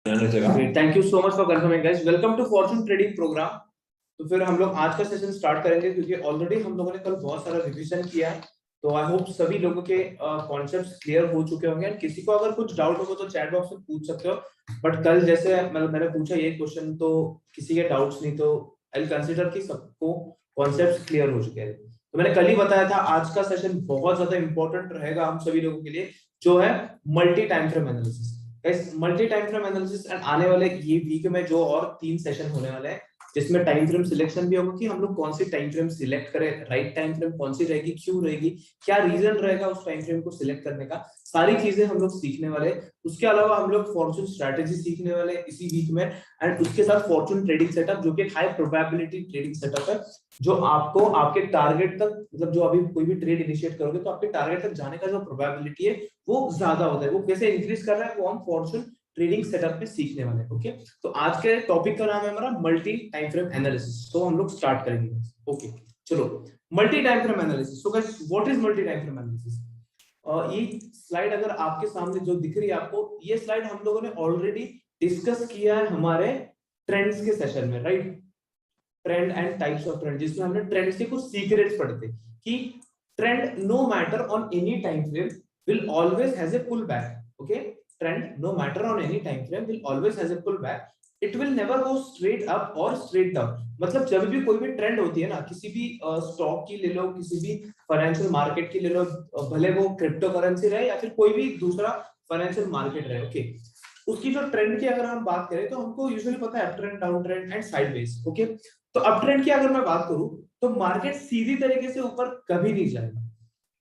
Thank you so much for confirming guys. Welcome to fortune trading programme. तो फिर हम लोग आज का सेशन स्टार्ट करेंगे क्योंकि ऑलरेडी हम लोगों ने कल बहुत सारा रिवीजन किया है। तो आई होप सभी लोगों के कॉन्सेप्ट्स क्लियर हो चुके होंगे। किसी को अगर कुछ डाउट होगा तो चैट बॉक्स में पूछ सकते हो। बट कल जैसे मतलब मैंने पूछा ये क्वेश्चन, तो किसी के डाउट्स नहीं, तो आई विल कंसीडर कि सबको कॉन्सेप्ट्स क्लियर हो चुके हैं। तो मैंने कल ही बताया था आज का सेशन बहुत ज्यादा इंपॉर्टेंट रहेगा हम सभी लोगों के लिए, जो है multi time frame analysis. Guys multi time frame analysis and आने वाले ये वीक में जो और 3 सेशन होने वाले हैं, जिसमें टाइम फ्रेम सिलेक्शन भी होगा कि हम लोग कौन सी टाइम फ्रेम सिलेक्ट करें, राइट टाइम फ्रेम कौन सी रहेगी, क्यों रहेगी, क्या रीजन रहेगा उस टाइम फ्रेम को सिलेक्ट करने का, सारी चीजें हम लोग सीखने वाले। उसके अलावा हम लोग फॉर्चून स्ट्रेटेजी सीखने वाले इसी वीक में, एंड उसके साथ फॉर्चून ट्रेडिंग सेटअप जो कि हाई प्रोबेबिलिटी ट्रेडिंग सेटअप है, जो आपको आपके टारगेट तक, मतलब जो अभी कोई भी ट्रेड इनिशिएट करोगे तो आपके टारगेट तक जाने का जो प्रोबेबिलिटी है वो ज्यादा होता है। वो कैसे इंक्रीज कर रहा है वो हम फॉर्चून ट्रेडिंग सेटअप में सीखने वाले हैं। ओके, तो आज के टॉपिक का नाम है हमारा मल्टी टाइम फ्रेम एनालिसिस। तो हम लोग स्टार्ट करेंगे। ओके चलो, multi time frame analysis. So guys what is multi time frame analysis? ये स्लाइड अगर आपके सामने जो दिख रही है आपको, ये स्लाइड हम लोगों ने ऑलरेडी डिस्कस किया है हमारे ट्रेंड्स के सेशन में, right? Trend and types of trend, जिसमें हमने ट्रेंड्स के कुछ सीक्रेट्स पढ़े थे कि trend no matter on any time frame will always has a pull back. Okay, trend no matter on any time frame will always has a pullback. It will never go straight up or straight down. मतलब जब भी कोई भी trend होती है ना, किसी भी स्टॉक की ले लो, किसी भी फाइनेंशियल मार्केट की ले लो, भले वो क्रिप्टो करेंसी रहे या फिर कोई भी दूसरा फाइनेंशियल मार्केट रहे, ओके, उसकी जो ट्रेंड की अगर हम बात करें तो हमको यूजुअली पता है up trend, down trend and sideways. Okay, तो अप ट्रेंड की अगर मैं बात करूं तो मार्केट सीधी तरीके से ऊपर कभी नहीं जाएगा।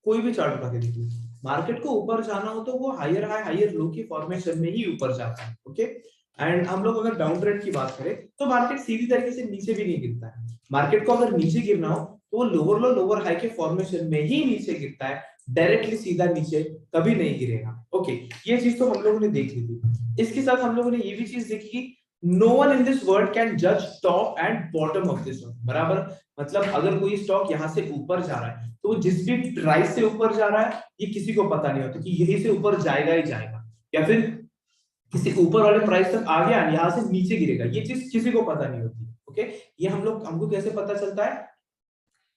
कोई भी चार्ट उठा के देखिए, मार्केट को ऊपर जाना हो तो वो हायर हाई हायर लो की फॉर्मेशन में ही ऊपर जाता है। ओके, एंड हम लोग अगर डाउन ट्रेंड की बात करें तो मार्केट सीधी तरीके से नीचे भी नहीं गिरता है। मार्केट को अगर नीचे गिरना हो तो वो लोअर लो लोअर हाई के फॉर्मेशन में ही नीचे गिरता है, डायरेक्टली सीधा नीचे कभी नहीं गिरेगा। ओके, ये चीज तो हम लोगों ने देख ली थी। इसके साथ हम लोगों ने ये भी चीज देखी कि no one in this world can जज top and bottom of this, बराबर? मतलब अगर कोई स्टॉक यहाँ से ऊपर जा रहा है तो जिस भी प्राइस से ऊपर जा रहा है ये किसी को पता नहीं होता कि यही से ऊपर जाएगा ही जाएगा, या फिर किसी ऊपर वाले प्राइस तक आ गया यहाँ से नीचे गिरेगा, ये चीज किसी को पता नहीं होती। ओके, ये हमको कैसे पता चलता है?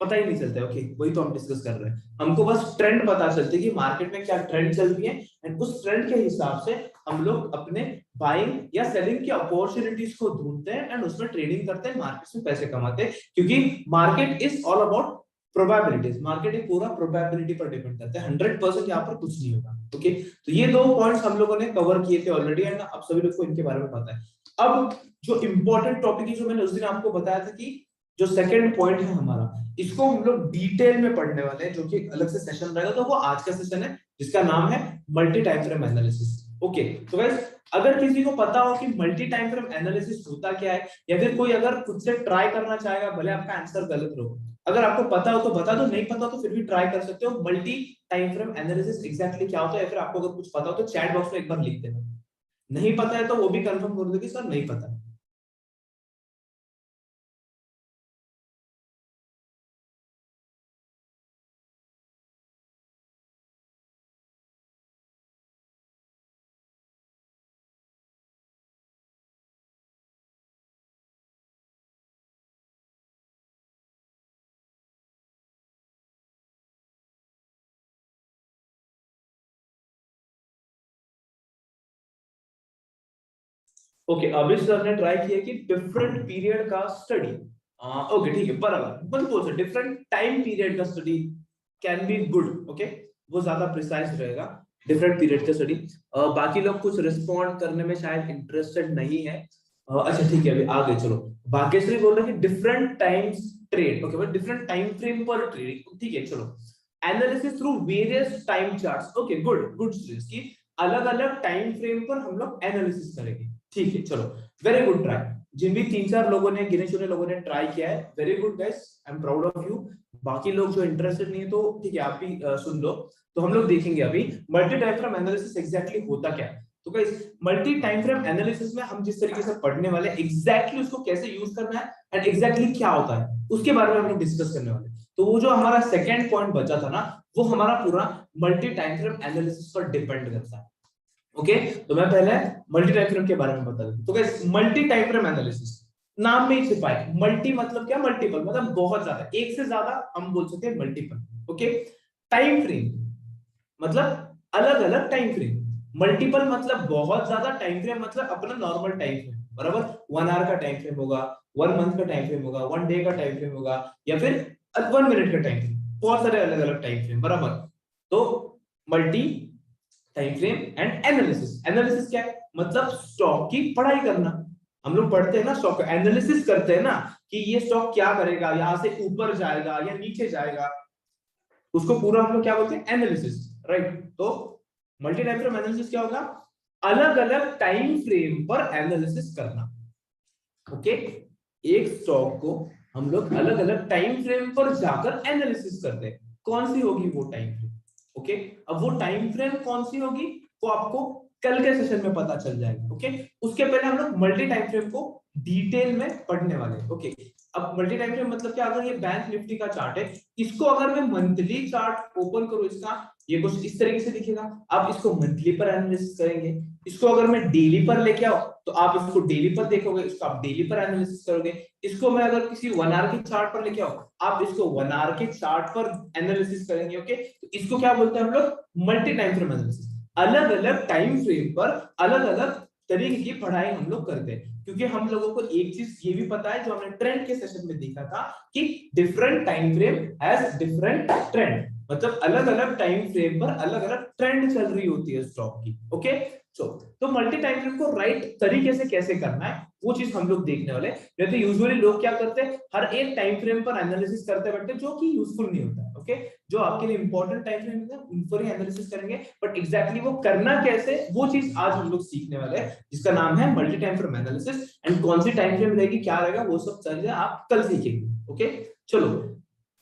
पता ही नहीं चलता है। ओके, वही तो हम डिस्कस कर रहे हैं। हमको बस ट्रेंड पता चलती है कि मार्केट में क्या ट्रेंड चल रही है, एंड उस ट्रेंड के हिसाब से हम लोग अपने बाइंग या सेलिंग की अपॉर्चुनिटीज को ढूंढते हैं एंड उसमें ट्रेडिंग करते हैं, मार्केट में पैसे कमाते हैं। क्योंकि market is all about probabilities, market एक पूरा प्रोबेबिलिटी पर डिपेंड करता है, 100% यहाँ पर कुछ नहीं होगा। ओके, तो ये दो पॉइंट्स हम लोगों ने कवर किए थे ऑलरेडी, एंड अब सभी लोग को इनके बारे में पता है। अब जो इंपॉर्टेंट टॉपिक है, जो मैंने उस दिन आपको बताया था कि जो सेकंड पॉइंट है हमारा, इसको हम लोग डिटेल में पढ़ने वाले हैं, जो कि अलग से सेशन रहेगा। तो वो आज का सेशन है जिसका नाम है multi time frame analysis. Okay, तो गाइस अगर किसी को पता हो कि मल्टी टाइम फ्रेम एनालिसिस होता क्या है, या फिर कोई अगर खुद से ट्राई करना चाहेगा, भले आपका आंसर गलत हो, अगर आपको पता हो तो बता दो, नहीं पता तो फिर भी ट्राई कर सकते हो। Multi time frame analysis exactly क्या होता है, या फिर आपको अगर कुछ पता हो तो चैट बॉक्स में एक बार लिख देना। नहीं पता है तो वो भी कंफर्म कर दो कि सर नहीं पता है। ओके, अभी सर ने ट्राई किया कि डिफरेंट पीरियड का स्टडी। ओके ठीक है, बराबर बस बोल सकते डिफरेंट टाइम पीरियड का study can be good. Okay, वो ज्यादा प्रिसाइज रहेगा, डिफरेंट पीरियड का स्टडी। बाकी लोग कुछ रिस्पॉन्ड करने में शायद इंटरेस्टेड नहीं है। अच्छा ठीक है, अभी आगे चलो। भाग्यश्री बोल रहे हैं कि different times trade. Okay, but different time frame पर ट्रेडिंग, ठीक है चलो। Analysis through various time charts. Okay, good good की अलग अलग टाइम फ्रेम पर हम लोग एनालिसिस करेंगे। ठीक है चलो, वेरी गुड ट्राई। जिन भी 3-4 लोगों ने, गिने चुने लोगों ने ट्राई किया है, very good guys, I am proud of you. बाकी लोग जो इंटरेस्टेड नहीं है तो ठीक है, आप भी सुन लो। तो हम लोग देखेंगे अभी multi time frame analysis exactly होता क्या है। तो guys multi time frame analysis में हम जिस तरीके से पढ़ने वाले एग्जैक्टली उसको कैसे यूज करना है एंड एग्जैक्टली क्या होता है उसके बारे में हम लोग डिस्कस करने वाले। तो वो जो हमारा सेकंड पॉइंट बचा था ना, वो हमारा पूरा मल्टी टाइम फ्रेम एनालिसिस पर डिपेंड करता है। ओके तो मैं पहले मल्टी टाइम फ्रेम के बारे में बता दूं। तो guys multi time frame analysis नाम में ही छिपा है। मल्टी मतलब क्या, मल्टीपल मतलब बहुत ज्यादा, एक से ज्यादा हम बोल सकते हैं मल्टीपल। ओके टाइम फ्रेम मतलब अलग अलग टाइम फ्रेम, मल्टीपल मतलब बहुत ज्यादा, टाइम फ्रेम मतलब अपना नॉर्मल टाइम फ्रेम, बराबर 1 आवर का टाइम फ्रेम होगा, 1 मंथ का टाइम फ्रेम होगा, 1 डे का टाइम फ्रेम होगा, या फिर 1 मिनट का टाइम फ्रेम, बहुत सारे अलग अलग टाइम फ्रेम, बराबर। तो multi time frame and analysis, analysis क्या है मतलब स्टॉक की पढ़ाई करना। हम लोग पढ़ते हैं ना स्टॉक एनालिसिस करते हैं ना, कि ये स्टॉक क्या करेगा, यहां से ऊपर जाएगा या नीचे जाएगा, उसको पूरा हम लोग क्या बोलते हैं, एनालिसिस, राइट। तो मल्टी टाइम फ्रेम एनालिसिस क्या होगा, अलग अलग टाइम फ्रेम पर एनालिसिस करना। ओके एक स्टॉक को हम लोग अलग अलग टाइम फ्रेम पर जाकर एनालिसिस करते हैं, कौन सी होगी वो टाइम फ्रेम। ओके अब वो टाइम फ्रेम कौन सी होगी वो आपको कल के सेशन में पता चल जाएगा। ओके उसके पहले हम लोग मल्टी टाइम फ्रेम को डिटेल में पढ़ने वाले हैं। ओके अब मल्टी टाइम फ्रेम मतलब क्या, अगर ये बैंक निफ्टी का चार्ट है, इसको अगर मैं मंथली चार्ट ओपन करूं इसका, ये कुछ इस तरीके से दिखेगा, आप इसको मंथली पर एनालिसिस करेंगे। इसको अगर मैं डेली पर लेके आओ तो आप इसको डेली पर देखोगे, इसको आप डेली पर एनालिसिस करोगे। इसको मैं अगर किसी 1 आवर के चार्ट पर लेके आओ, आप इसको 1 आवर के चार्ट पर एनालिसिस करेंगे। ओके तो इसको क्या बोलते हैं हम लोग, मल्टी टाइम फ्रेम एनालिसिस। अलग अलग टाइम फ्रेम पर अलग अलग तरीके की पढ़ाई हम लोग करते हैं, क्योंकि हम लोगों को एक चीज ये भी पता है जो हमने ट्रेंड के सेशन में देखा था, कि different time frame has different trend, मतलब अलग अलग टाइम फ्रेम पर अलग अलग ट्रेंड चल रही होती है स्टॉक की। ओके तो मल्टी टाइम फ्रेम को राइट तरीके से कैसे करना है वो चीज हम लोग देखने वाले। नहीं तो यूजुअली लोग क्या करते हैं, हर एक टाइम फ्रेम पर एनालिसिस करते बैठते, जो कि यूजफुल नहीं होता है। ओके जो आपके लिए इंपॉर्टेंट टाइम फ्रेम है उन पर ही एनालिसिस करेंगे, बट एग्जैक्टली वो करना कैसे वो चीज आज हम लोग सीखने वाले हैं, जिसका नाम है multi time frame analysis. And कौन सी टाइम फ्रेम रहेगी, क्या रहेगा, वो सब चीजें आप कल सीखेंगे। ओके चलो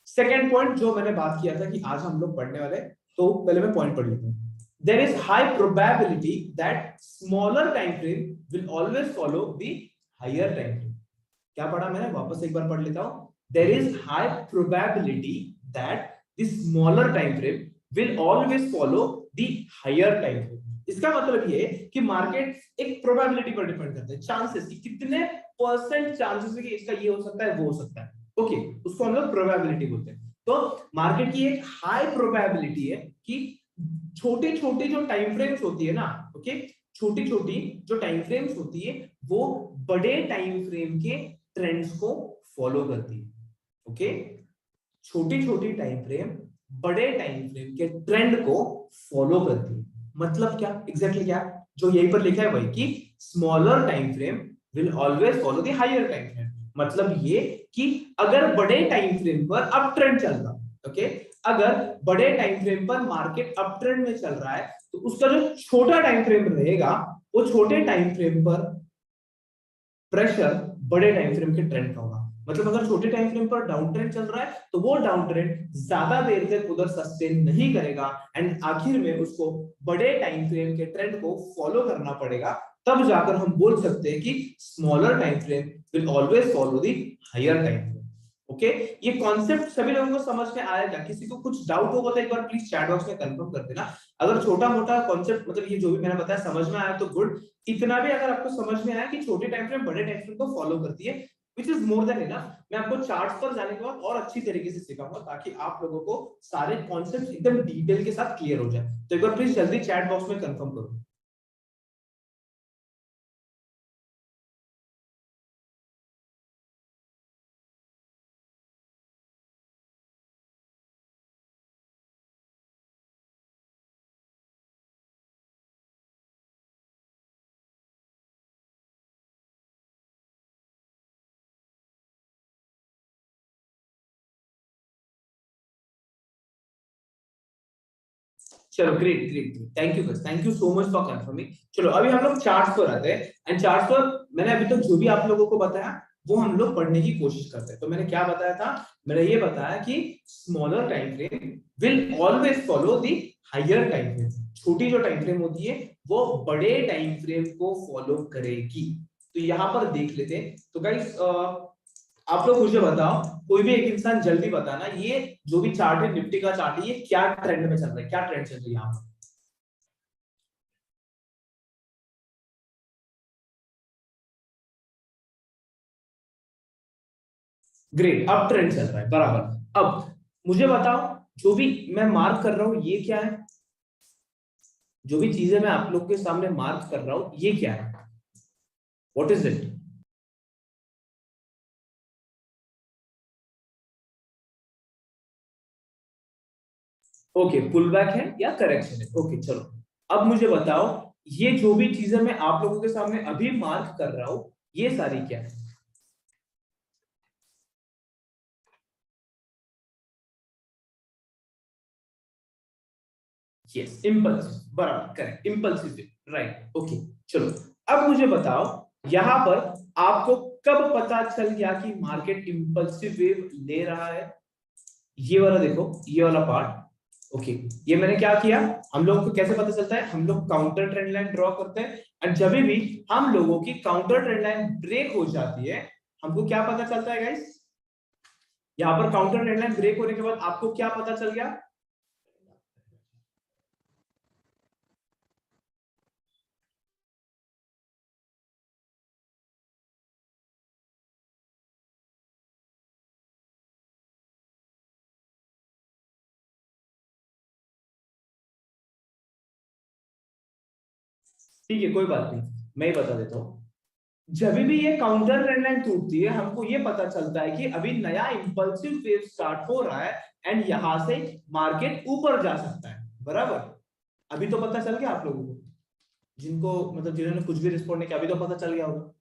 सेकेंड पॉइंट जो मैंने बात किया था कि आज हम लोग पढ़ने वाले, तो पहले मैं पॉइंट पढ़ लेता हूं। There is high probability that smaller time frame will always follow the higher time frame. क्या पढ़ा मैंने, वापस एक बार पढ़ लेता हूं। There is high probability that the smaller time frame will always follow the higher time frame. इसका मतलब ये है कि मार्केट एक प्रोबेबिलिटी पर डिपेंड करता है, चांसेस की कितने परसेंट चांसेस है कि इसका ये हो सकता है वो हो सकता है। ओके उसको हम लोग प्रोबेबिलिटी बोलते हैं। तो मार्केट की एक हाई प्रोबेबिलिटी है कि छोटी छोटी जो टाइम फ्रेम्स होती है ना, ओके छोटी छोटी जो टाइम फ्रेम्स होती है वो बड़े टाइम फ्रेम के ट्रेंड्स को फॉलो करती है। ओके छोटी छोटी टाइम फ्रेम बड़े टाइम फ्रेम के ट्रेंड को फॉलो करती है। मतलब क्या एग्जैक्टली क्या, जो यहीं पर लिखा है वही, कि smaller time frame will always follow the higher time frame. मतलब ये कि अगर बड़े टाइम फ्रेम पर अप ट्रेंड चल रहा, ओके अगर बड़े टाइम फ्रेम पर मार्केट अप ट्रेंड में चल रहा है, तो उसका जो छोटा टाइम फ्रेम रहेगा वो छोटे टाइम फ्रेम पर प्रेशर बड़े टाइम फ्रेम के ट्रेंड का होगा। मतलब अगर छोटे टाइम फ्रेम पर डाउन ट्रेंड चल रहा है तो वो डाउन ट्रेंड ज्यादा देर तक उधर सस्टेन नहीं करेगा, एंड आखिर में उसको बड़े टाइम फ्रेम के ट्रेंड को फॉलो करना पड़ेगा। तब जाकर हम बोल सकते हैं कि smaller time frame will always follow the higher time frame. Okay ये कॉन्सेप्ट सभी लोगों को समझ में आएगा, किसी को कुछ डाउट होगा तो एक बार प्लीज चैट बॉक्स में कंफर्म कर देना। अगर छोटा मोटा कॉन्सेप्ट मतलब ये जो भी मैंने बताया समझ में आया तो गुड, इतना भी अगर आपको समझ में आया कि छोटे टाइम फ्रेम बड़े टाइम फ्रेम को फॉलो करती है, which is more than enough. मैं आपको चार्ट्स पर जाने के बाद और अच्छी तरीके से सिखाऊंगा ताकि आप लोगों को सारे कॉन्सेप्ट्स एकदम डिटेल के साथ क्लियर हो जाए। तो एक बार प्लीज जल्दी चैट बॉक्स में कंफर्म करो। चलो great great great, thank you बस, thank you so much for confirming. चलो अभी हम लोग चार्ट्स पर आते हैं, एंड चार्ट्स पर मैंने अभी तक जो भी आप लोगों को बताया वो हम लोग पढ़ने की कोशिश करते हैं। तो मैंने क्या बताया था, मैंने ये बताया कि smaller time frame will always follow the higher time frame. छोटी जो टाइम फ्रेम होती है वो बड़े टाइम फ्रेम को फॉलो करेगी। तो यहाँ पर देख लेते हैं। तो गाइस आप लोग मुझे बताओ, कोई भी एक इंसान जल्दी बताना, ये जो भी चार्ट है निफ्टी का चार्ट है ये क्या ट्रेंड में चल रहा है, क्या ट्रेंड चल रही है यहाँ पर। ग्रेट, अब ट्रेंड चल रहा है बराबर। अब मुझे बताओ, जो भी मैं मार्क कर रहा हूं ये क्या है? जो भी चीजें मैं आप लोग के सामने मार्क कर रहा हूं ये क्या है? What is it? Okay, pull back है या करेक्शन है? ओके चलो, अब मुझे बताओ, ये जो भी चीजें मैं आप लोगों के सामने अभी मार्क कर रहा हूं ये सारी क्या है? यस, इम्पल्सिव, बराबर, करेक्ट, इम्पल्सिव, राइट, ओके। चलो, अब मुझे बताओ, यहां पर आपको कब पता चल गया कि मार्केट इम्पल्सिव वेव ले रहा है? ये वाला देखो, ये वाला पार्ट, ओके। ये मैंने क्या किया, हम लोगों को कैसे पता चलता है? हम लोग काउंटर ट्रेंड लाइन ड्रॉ करते हैं, और जब भी हम लोगों की काउंटर ट्रेंड लाइन ब्रेक हो जाती है, हमको क्या पता चलता है गाइस? यहाँ पर काउंटर ट्रेंड लाइन ब्रेक होने के बाद आपको क्या पता चल गया? ठीक है, कोई बात नहीं, मैं ही बता देता हूँ। जब भी ये काउंटर ट्रेंड लाइन टूटती है, हमको ये पता चलता है कि अभी नया इंपल्सिव वेव स्टार्ट हो रहा है, एंड यहां से मार्केट ऊपर जा सकता है, बराबर। अभी तो पता चल गया आप लोगों को, जिनको मतलब जिन्होंने कुछ भी रिस्पॉन्ड नहीं किया, अभी तो पता चल गया होगा।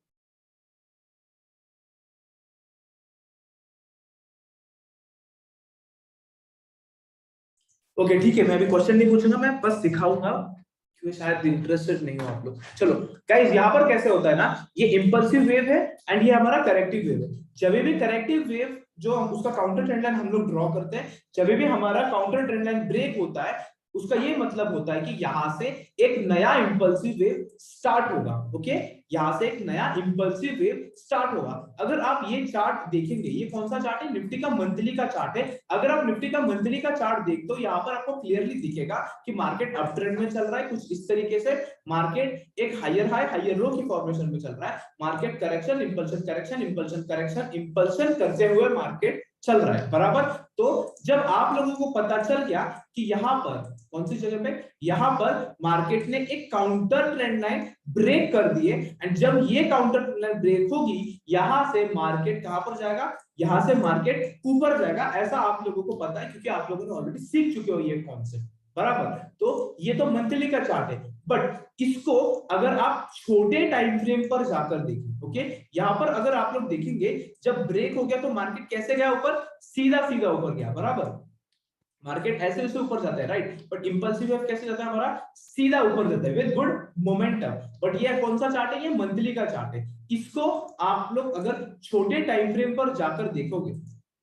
ओके ठीक है, मैं अभी क्वेश्चन नहीं पूछूंगा, मैं बस सिखाऊंगा, क्योंकि शायद इंटरेस्टेड नहीं हो आप लोग। चलो गाइस, यहाँ पर कैसे होता है ना, ये इंपल्सिव वेव है एंड ये हमारा करेक्टिव वेव है। जब भी करेक्टिव वेव जो हम उसका काउंटर ट्रेंड लाइन हम लोग ड्रॉ करते हैं, जब भी हमारा काउंटर ट्रेंड लाइन ब्रेक होता है, उसका ये मतलब होता है कि यहां से एक नया इंपल्सिव वेव स्टार्ट होगा। ओके, यहां से एक नया इंपल्सिव वेव स्टार्ट होगा। अगर आप ये चार्ट देखेंगे, ये कौन सा चार्ट है? निफ्टी का मंथली का चार्ट है। अगर आप निफ्टी का मंथली का चार्ट देखते हो, यहाँ पर आपको क्लियरली दिखेगा कि मार्केट अप ट्रेंड में चल रहा है कुछ इस तरीके से। मार्केट एक हायर हाई हायर लो की फॉर्मेशन में चल रहा है। Market correction impulsion correction impulsion correction impulsion करते हुए मार्केट चल रहा है, बराबर। तो जब आप लोगों को पता चल गया कि यहाँ पर कौन सी जगह पे, यहाँ पर मार्केट ने एक काउंटर ट्रेंड लाइन ब्रेक कर दिए, एंड जब ये काउंटर ट्रेंड लाइन ब्रेक होगी, यहां से मार्केट कहां पर जाएगा? यहां से मार्केट ऊपर जाएगा, ऐसा आप लोगों को पता है, क्योंकि आप लोगों ने ऑलरेडी सीख चुके हो ये कॉन्सेप्ट, बराबर। तो ये तो मंथली का चार्ट है, बट इसको अगर आप छोटे टाइम फ्रेम पर जाकर देखें, ओके, यहां पर अगर आप लोग देखेंगे, जब ब्रेक हो गया तो मार्केट कैसे गया ऊपर? सीधा सीधा ऊपर गया, बराबर। मार्केट ऐसे वैसे ऊपर जाता है, राइट, बट इंपल्सिव वेव कैसे जाता है हमारा? सीधा ऊपर जाता है विद गुड मोमेंटम। बट ये कौन सा चार्ट है? ये मंथली का चार्ट है। इसको आप लोग अगर छोटे टाइम फ्रेम पर जाकर देखोगे,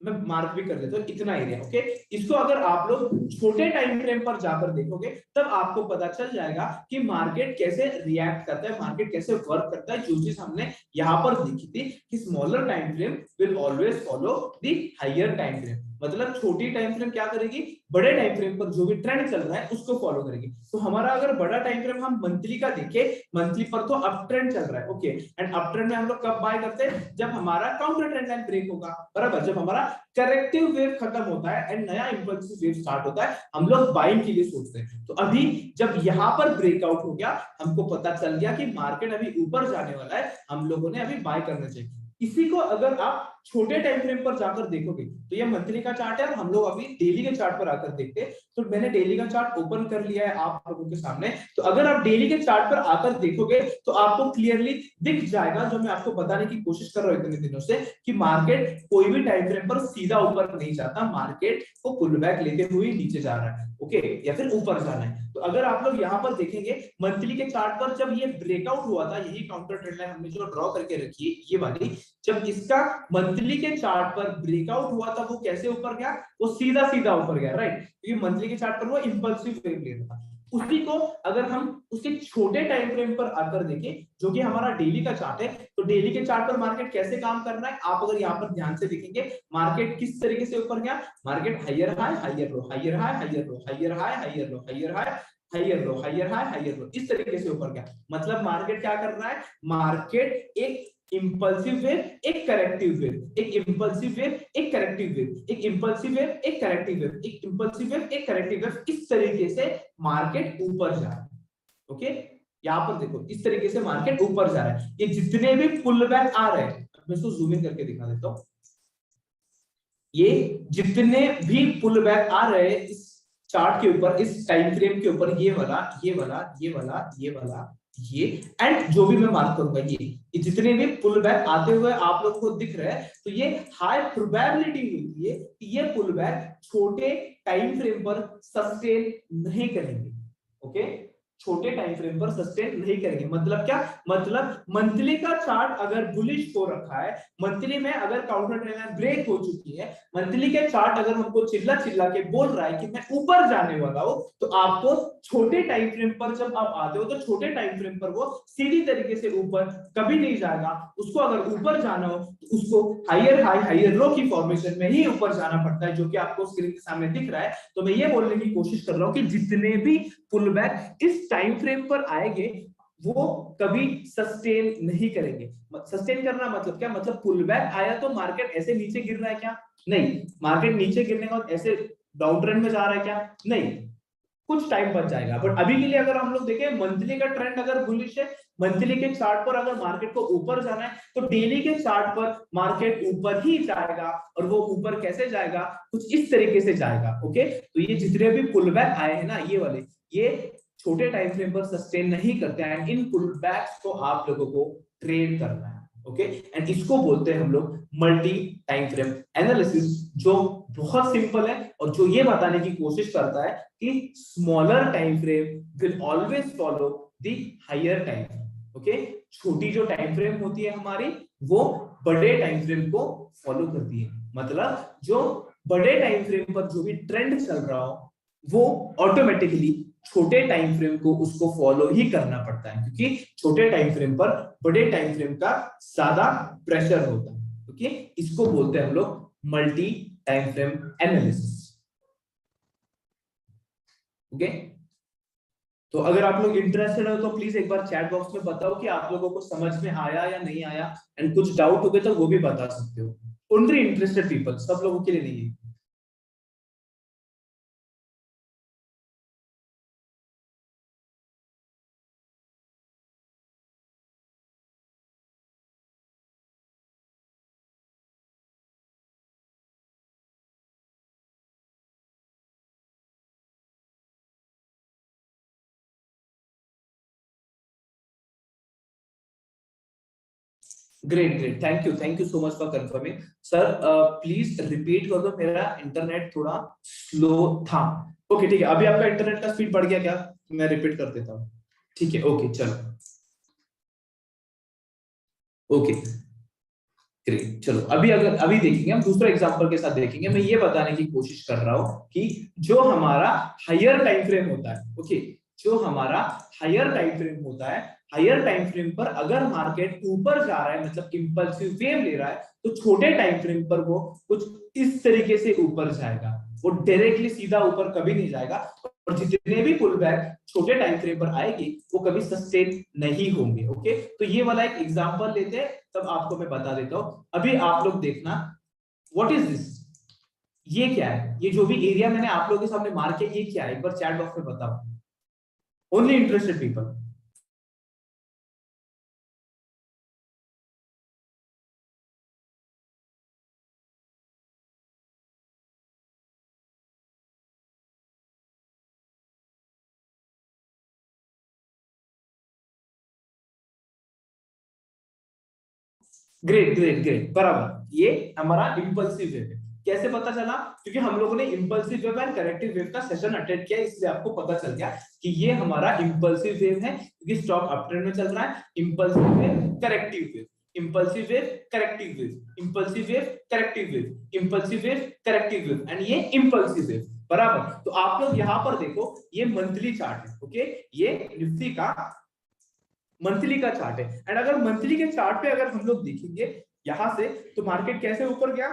मैं मार्क भी कर देता हूँ इतना एरिया, ओके। इसको अगर आप लोग छोटे टाइम फ्रेम पर जाकर देखोगे, तब आपको पता चल जाएगा कि मार्केट कैसे रिएक्ट करता है, मार्केट कैसे वर्क करता है। जो चीज हमने यहाँ पर देखी थी कि smaller time frame will always follow the higher time frame, मतलब छोटी टाइम फ्रेम क्या करेगी? बड़े टाइम फ्रेम पर जो भी ट्रेंड चल रहा है उसको फॉलो करेगी। तो हमारा अगर बड़ा टाइम फ्रेम हम मंथली का देखें, मंथली पर तो अप ट्रेंड चल रहा है, ओके। एंड अप ट्रेंड में हम लोग कब बाय करते हैं? जब हमारा काउंटर ट्रेंड लाइन ब्रेक होगा, बराबर। जब हमारा करेक्टिव वेव खत्म होता है एंड नया इंपल्सिव वेव स्टार्ट होता है, हम लोग बाइंग के लिए सोचते हैं। तो अभी जब यहाँ पर ब्रेकआउट हो गया, हमको पता चल गया कि मार्केट अभी ऊपर जाने वाला है, हम लोगों ने अभी बाय करना चाहिए। इसी को अगर आप छोटे टाइम फ्रेम पर जाकर देखोगे, तो ये मंथली का चार्ट है, और हम लोग अभी डेली के चार्ट पर आकर देखते हैं। तो मैंने डेली का चार्ट ओपन कर लिया है आप लोगों के सामने। तो अगर आप डेली के चार्ट पर आकर देखोगे, तो आपको क्लियरली दिख जाएगा, जो मैं आपको बताने की कोशिश कर रहा हूँ इतने दिनों से, कि मार्केट कोई भी टाइम फ्रेम पर सीधा ऊपर नहीं जाता, मार्केट को पुल बैक लेते हुए नीचे जा रहा है, ओके, या फिर ऊपर जाना है। तो अगर आप लोग यहाँ पर देखेंगे, मंथली के चार्ट पर जब ये ब्रेकआउट हुआ था, यही काउंटर ट्रेंड लाइन हमने जो ड्रॉ करके रखी है ये वाली, जब इसका मंथली के चार्ट पर ब्रेकआउट हुआ था, वो कैसे ऊपर गया? वो सीधा सीधा ऊपर गया, राइट, क्योंकि मंथली के चार्ट पर वो इंपल्सिव वेव ले रहा था। उसी को अगर हम उसके छोटे टाइम फ्रेम पर आकर देखें, जो कि हमारा डेली का चार्ट है, तो डेली के चार्ट पर मार्केट कैसे काम कर रहा है, आप अगर यहाँ पर ध्यान से देखेंगे, मार्केट किस तरीके से ऊपर गया? Market higher high higher low, higher high higher low, higher high higher low, higher high higher low, higher high higher low, इस तरीके से ऊपर गया। मतलब मार्केट क्या कर रहा है? मार्केट एक इंपल्सिव वेव, एक करेक्टिव वेव, एक इंपल्सिव वेव, एक करेक्टिव वेव, एक इंपल्सिव वेव, एक करेक्टिव वेव, एक इंपल्सिव वेव, एक करेक्टिव वेव। इस तरीके से मार्केट ऊपर जा रहा है। ओके, यहाँ पर देखो इस तरीके से मार्केट ऊपर जा रहा है। ये जितने भी पुल बैक आ रहे हैं, मैं इसको जूम इन करके दिखा देता हूँ। ये जितने भी पुल बैक आ रहे हैं इस चार्ट के ऊपर, इस टाइम फ्रेम के ऊपर, ये वाला, ये वाला, ये वाला, ये वाला, ये एंड जो भी मैं मार्क करूंगा, ये जितने भी पुल बैक आते हुए आप लोगों को दिख रहे हैं, तो ये हाई प्रोबेबिलिटी होती है कि ये पुल बैक छोटे टाइम फ्रेम पर सस्टेन नहीं करेंगे। ओके, छोटे टाइम फ्रेम पर सस्टेन नहीं करेंगे। मतलब क्या? मतलब मंथली का चार्ट अगर बुलिश हो रखा है, मंथली में अगर काउंटर ट्रेंड लाइन ब्रेक हो चुकी है, मंथली के चार्ट अगर हमको चिल्ला चिल्ला के बोल रहा है कि मैं ऊपर जाने वाला हूं, तो आपको छोटे टाइम फ्रेम पर जब आप आते हो तो छोटे टाइम फ्रेम पर वो सीधी तरीके से ऊपर कभी नहीं जाएगा। उसको अगर ऊपर जाना हो तो उसको हायर हाई हायर लो की फॉर्मेशन में ही ऊपर जाना पड़ता है, जो कि आपको स्क्रीन के सामने दिख रहा है। तो मैं ये बोलने की कोशिश कर रहा हूं कि जितने भी पुल बैक इस टाइम फ्रेम पर आएंगे वो कभी सस्टेन नहीं करेंगे। सस्टेन करना मतलब क्या? मतलब पुल बैक आया तो मार्केट ऐसे नीचे गिर रहा है क्या? नहीं। मार्केट नीचे गिरने का ऐसे डाउन ट्रेंड में जा रहा है क्या? नहीं। कुछ टाइम बच जाएगा, बट अभी के लिए अगर हम लोग देखें मंथली का ट्रेंड अगर बुलिश है, मंथली के चार्ट पर अगर मार्केट को ऊपर जाना है, तो डेली के चार्ट पर मार्केट ऊपर ही जाएगा। और वो ऊपर कैसे जाएगा? कुछ इस तरीके से जाएगा। ओके, तो ये जितने भी पुल बैक आए हैं ना, ये वाले, ये छोटे टाइम फ्रेम पर सस्टेन नहीं करते हैं। इन पुल बैक्स को आप लोगों को ट्रेड करना है। ओके, एंड इसको बोलते हैं हम लोग मल्टी टाइम फ्रेम एनालिसिस, जो बहुत सिंपल है और जो ये बताने की कोशिश करता है कि smaller time frame will always follow the higher time frame. Okay, छोटी जो टाइम फ्रेम होती है हमारी, वो बड़े टाइम फ्रेम को फॉलो करती है। मतलब जो बड़े टाइम फ्रेम पर जो भी ट्रेंड चल रहा हो, वो ऑटोमेटिकली छोटे टाइम फ्रेम को उसको फॉलो ही करना पड़ता है, क्योंकि छोटे टाइम फ्रेम पर बड़े टाइम फ्रेम का ज्यादा प्रेशर होता है। ओके, इसको बोलते हैं हम लोग multi time frame analysis. Okay, तो अगर आप लोग इंटरेस्टेड हो तो प्लीज एक बार चैट बॉक्स में बताओ कि आप लोगों को समझ में आया या नहीं आया, एंड कुछ डाउट हो गए तो वो भी बता सकते हो। ओनली इंटरेस्टेड पीपल, सब लोगों के लिए नहीं है। Great great, thank you so much for confirming. Sir please repeat कर दो, मेरा इंटरनेट थोड़ा स्लो था। ओके ठीक है, अभी आपका इंटरनेट का स्पीड बढ़ गया क्या? मैं रिपीट कर देता हूँ। ठीक है, ओके चलो, ओके ग्रेट। चलो अभी देखेंगे, हम दूसरा एग्जांपल के साथ देखेंगे। मैं ये बताने की कोशिश कर रहा हूँ कि जो हमारा हायर टाइम फ्रेम होता है, ओके, जो हमारा हायर टाइम फ्रेम होता है, हायर टाइम फ्रेम पर अगर मार्केट ऊपर जा रहा है, मतलब इंपल्सिव वेव ले रहा है, तो छोटे टाइम फ्रेम पर वो कुछ इस तरीके से ऊपर जाएगा। वो डायरेक्टली सीधा ऊपर कभी नहीं जाएगा, और जितने भी पुल बैक छोटे टाइम फ्रेम पर आएगी वो कभी सस्टेन नहीं होंगे। ओके, तो ये वाला एक एग्जांपल लेते हैं, तब आपको मैं बता देता हूं। अभी आप लोग देखना, व्हाट इज दिस? ये क्या है? ये जो भी एरिया मैंने आप लोगों के सामने मार्क किया, ये क्या है? एक बार चैट बॉक्स में बताओ, only interested people. Great great great, बराबर, ये हमारा इंपल्सिव वेव है। कैसे पता चला? क्योंकि हम लोगों ने impulsive wave and corrective wave का सेशन अटेंड किया, इसलिए आपको पता चल गया कि ये हमारा इंपल्सिव वेव है, क्योंकि स्टॉक अप ट्रेंड में चल रहा है। Impulsive wave, corrective wave, impulsive wave, corrective wave, impulsive wave, corrective wave, impulsive wave, corrective wave, and ये इंपल्सिव वेव। बराबर, तो आप लोग यहां पर देखो, ये मंथली चार्ट है। ओके, ये निफ्टी का मंथली का चार्ट है, एंड अगर मंथली के चार्ट पे अगर हम लोग देखेंगे यहां से, तो मार्केट कैसे ऊपर गया?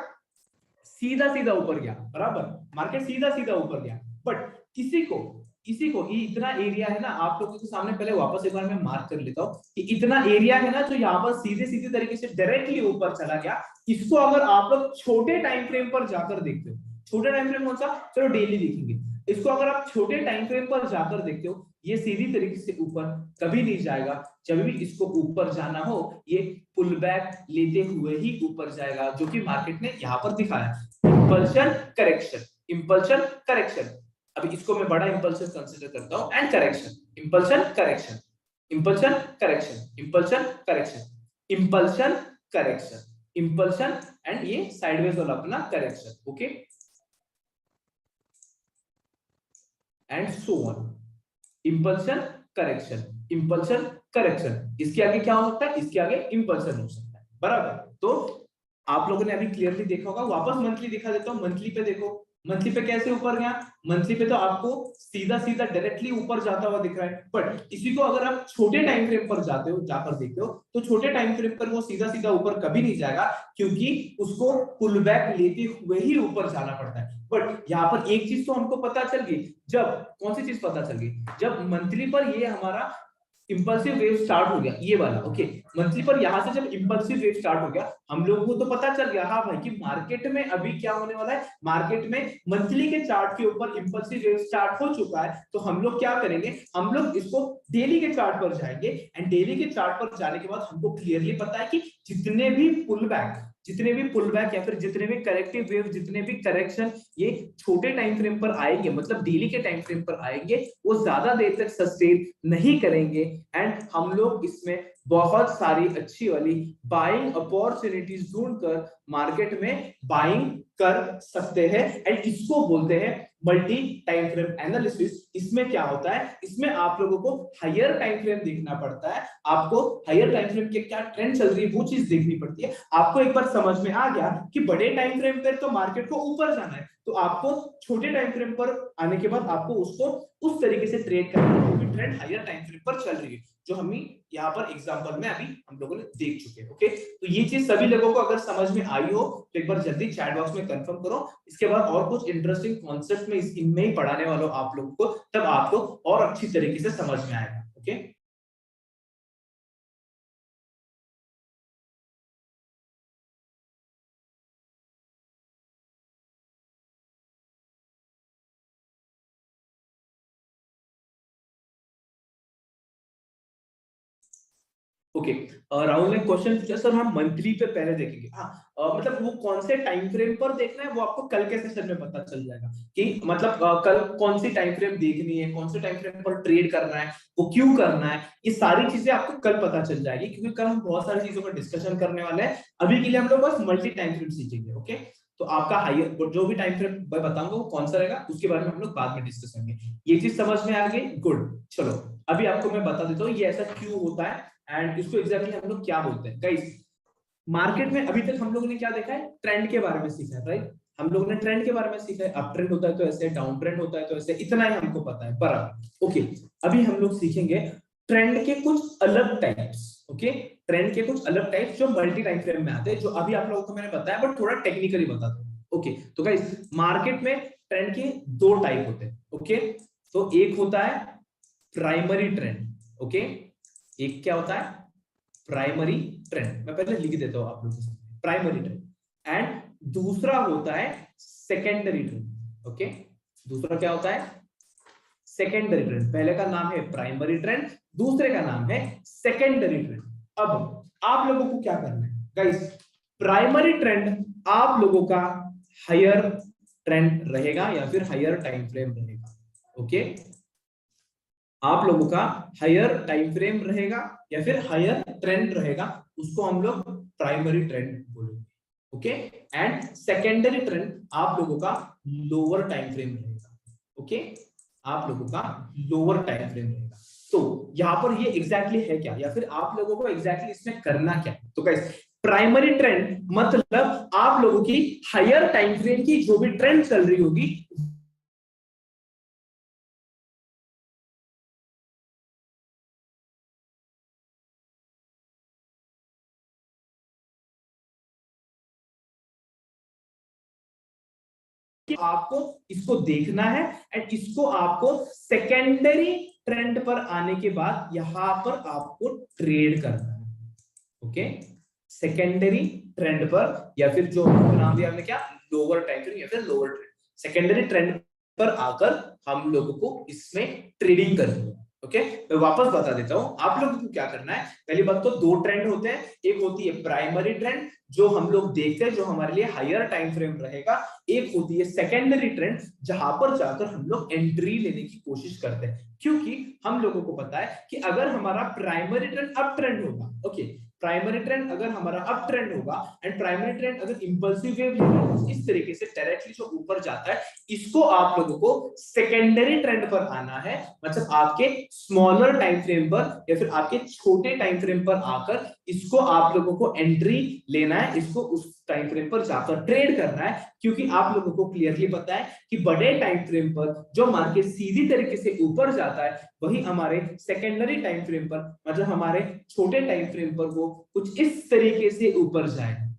सीधा सीधा ऊपर गया। बराबर, मार्केट सीधा सीधा ऊपर गया, बट किसी को इसी को ये इतना एरिया है ना, आप लोगों के सामने पहले वापस एक बार मैं मार्क कर लेता हूँ कि इतना एरिया है ना जो यहाँ पर सीधे सीधे तरीके से डायरेक्टली ऊपर चला गया। इसको अगर आप लोग छोटे टाइम फ्रेम पर जाकर देखते हो, छोटे टाइम फ्रेम कौन सा, चलो डेली देखेंगे, इसको अगर आप छोटे टाइम फ्रेम पर जाकर देखते हो, ये सीधी तरीके से ऊपर कभी नहीं जाएगा। जब भी इसको ऊपर जाना हो ये पुल बैक लेते हुए ही ऊपर जाएगा, जो कि मार्केट ने यहाँ पर दिखाया, इंपल्शन करेक्शन, इंपल्शन करेक्शन। अभी इसको मैं बड़ा इंपल्शन कंसीडर करता हूं and correction, impulsion correction, impulsion correction, impulsion correction, impulsion correction, impulsion and ये साइडवेज वाला अपना correction, okay and so on, impulsion correction, impulsion correction. इसके आगे क्या हो सकता है, इसके आगे इंपल्शन हो सकता है, बराबर। तो आप लोगों ने अभी क्लियरली देखा होगा, वापस मंथली दिखा देता हूं, मंथली पे देखो, मंथली पे कैसे ऊपर गया, मंथली पे तो आपको सीधा सीधा डायरेक्टली ऊपर जाता हुआ दिख रहा है, बट इसी को अगर आप छोटे टाइम फ्रेम पर जाते हो, जाकर देखते हो, तो छोटे टाइम फ्रेम पर वो सीधा सीधा ऊपर कभी नहीं जाएगा, क्योंकि उसको पुल बैक लेते हुए ही ऊपर जाना पड़ता है। बट यहाँ पर एक चीज तो हमको पता चल गई, जब कौन सी चीज पता चल गई, जब मंथली पर ये हमारा इंपल्सिव वेव स्टार्ट हो गया, ये वाला, ओके, मंथली पर यहां से जब इंपल्सिव वेव स्टार्ट हो गया, हम लोगों को तो पता चल गया, हाँ भाई, कि मार्केट में अभी क्या होने वाला है, मार्केट में मंथली के चार्ट के ऊपर इंपल्सिव वेव स्टार्ट हो चुका है। तो हम लोग क्या करेंगे, हम लोग इसको डेली के चार्ट पर जाएंगे, एंड डेली के चार्ट पर जाने के बाद हमको क्लियरली पता है कि जितने भी पुल बैक, जितने भी पुल बैक या फिर जितने भी करेक्टिव वेव, जितने भी करेक्शन ये छोटे टाइम फ्रेम पर आएंगे, मतलब डेली के टाइम फ्रेम पर आएंगे, वो ज्यादा देर तक सस्टेन नहीं करेंगे, एंड हम लोग इसमें बहुत सारी अच्छी वाली बाइंग अपॉर्चुनिटीज ढूंढकर मार्केट में बाइंग कर सकते हैं, एंड इसको बोलते हैं मल्टी टाइम फ्रेम एनालिसिस। इसमें क्या होता है, इसमें आप लोगों को हायर टाइम फ्रेम देखना पड़ता है, आपको हायर टाइम फ्रेम के क्या ट्रेंड चल रही है वो चीज देखनी पड़ती है। आपको एक बार समझ में आ गया कि बड़े टाइम फ्रेम पर तो मार्केट को ऊपर जाना है, तो आपको छोटे टाइम फ्रेम पर आने के बाद आपको उसको उस तरीके से ट्रेड करना है क्योंकि ट्रेंड हायर टाइम फ्रेम पर चल रही है, जो हमें यहाँ पर एग्जांपल में अभी हम लोगों ने देख चुके हैं, ओके। तो ये चीज सभी लोगों को अगर समझ में आई हो तो एक बार जल्दी चैट बॉक्स में कंफर्म करो, इसके बाद और कुछ इंटरेस्टिंग कॉन्सेप्ट में इनमें ही पढ़ाने वाला हूं आप लोगों को, तब आपको और अच्छी तरीके से समझ में आएगा, ओके। ओके, राहुल ने क्वेश्चन पूछा, सर हम मंथली पे पहले देखेंगे, हाँ, मतलब वो कौन से टाइम फ्रेम पर देखना है वो आपको कल के सेशन में पता चल जाएगा कि मतलब कल कौन सी टाइम फ्रेम देखनी है, कौन से टाइम फ्रेम पर ट्रेड करना है, वो क्यों करना है, ये सारी चीजें आपको कल पता चल जाएगी, क्योंकि कल हम बहुत सारी चीजों का डिस्कशन करने वाले हैं। अभी के लिए हम लोग बस मल्टी टाइम फ्रेम सीखेंगे, ओके। तो आपका हाइयर जो भी टाइम फ्रेम मैं बताऊंगा वो कौन सा रहेगा, उसके बारे में हम लोग बाद में डिस्कस करेंगे। ये चीज समझ में आ गई, गुड। चलो अभी आपको मैं बता देता हूँ ये ऐसा क्यों होता है, एंड इसको एग्जैक्टली हम लोग क्या बोलते हैं। गाइस, मार्केट में अभी तक हम लोगों ने क्या देखा है, ट्रेंड के बारे में सीखा है, राइट। हम लोगों ने ट्रेंड के बारे में सीखा है, अप ट्रेंड होता है तो ऐसे, डाउन ट्रेंड होता है तो ऐसे, इतना ही हमको पता है, बराबर, ओके। अभी हम लोग सीखेंगे ट्रेंड के कुछ अलग टाइप्स, ओके। ट्रेंड के कुछ अलग टाइप्स जो मल्टी टाइम फ्रेम में आते हैं, जो अभी आप लोगों को मैंने बताया, बट थोड़ा टेक्निकली बता दो, ओके। तो गाइस, मार्केट में ट्रेंड के दो टाइप होते हैं, ओके। तो एक होता है प्राइमरी ट्रेंड, ओके। एक क्या होता है, प्राइमरी ट्रेंड, मैं पहले लिख देता हूं आप लोगों के सामने, प्राइमरी ट्रेंड, एंड दूसरा होता है सेकेंडरी ट्रेंड, ओके। दूसरा क्या होता है, सेकेंडरी ट्रेंड। पहले का नाम है प्राइमरी ट्रेंड, दूसरे का नाम है सेकेंडरी ट्रेंड। अब आप लोगों को क्या करना है गाइस, प्राइमरी ट्रेंड आप लोगों का हायर ट्रेंड रहेगा या फिर हायर टाइम फ्रेम रहेगा, ओके। आप लोगों का हायर टाइम फ्रेम रहेगा या फिर हायर ट्रेंड रहेगा, उसको हम लोग प्राइमरी ट्रेंड बोलेंगे, ओके। एंड सेकेंडरी ट्रेंड आप लोगों का लोअर टाइम फ्रेम रहेगा, ओके। आप लोगों का लोअर टाइम फ्रेम रहेगा। तो यहाँ पर ये एग्जैक्टली है क्या, या फिर आप लोगों को एग्जैक्टली इसमें करना क्या है, तो गाइस, प्राइमरी ट्रेंड मतलब आप लोगों की हायर टाइम फ्रेम की जो भी ट्रेंड चल रही होगी, क्योंकि आपको इसको देखना है एंड इसको आपको सेकेंडरी ट्रेंड पर आने के बाद यहां पर आपको ट्रेड करना है। ओके, सेकेंडरी ट्रेंड पर या फिर जो नाम दिया हमने क्या, लोअर टाइम फ्रेम या फिर लोअर ट्रेंड, सेकेंडरी ट्रेंड पर आकर हम लोगों को इसमें ट्रेडिंग करनी है। ओके, मैं वापस बता देता हूं आप लोगों को क्या करना है। पहली बात तो दो ट्रेंड होते हैं, एक होती है प्राइमरी ट्रेंड जो हम लोग देखते हैं जो हमारे लिए हायर टाइम फ्रेम रहेगा, एक होती है सेकेंडरी ट्रेंड जहां पर जाकर हम लोग एंट्री लेने की कोशिश करते हैं। क्योंकि हम लोगों को पता है कि अगर हमारा प्राइमरी ट्रेंड अप ट्रेंड होगा, ओके, प्राइमरी ट्रेंड अगर हमारा अप ट्रेंड होगा एंड प्राइमरी ट्रेंड अगर इंपल्सिव वेव इस तरीके से डायरेक्टली जो ऊपर जाता है, इसको आप लोगों को सेकेंडरी ट्रेंड पर आना है, मतलब आपके स्मॉलर टाइम फ्रेम पर या फिर आपके छोटे टाइम फ्रेम पर आकर इसको आप लोगों को एंट्री लेना है, इसको उस टाइम फ्रेम पर जाकर ट्रेड करना है। क्योंकि आप लोगों को क्लियरली पता है कि बड़े टाइम फ्रेम पर जो मार्केट सीधी तरीके से ऊपर जाता है वही हमारे सेकेंडरी टाइम फ्रेम पर, मतलब हमारे छोटे टाइम फ्रेम पर वो कुछ इस तरीके से ऊपर जाएगा।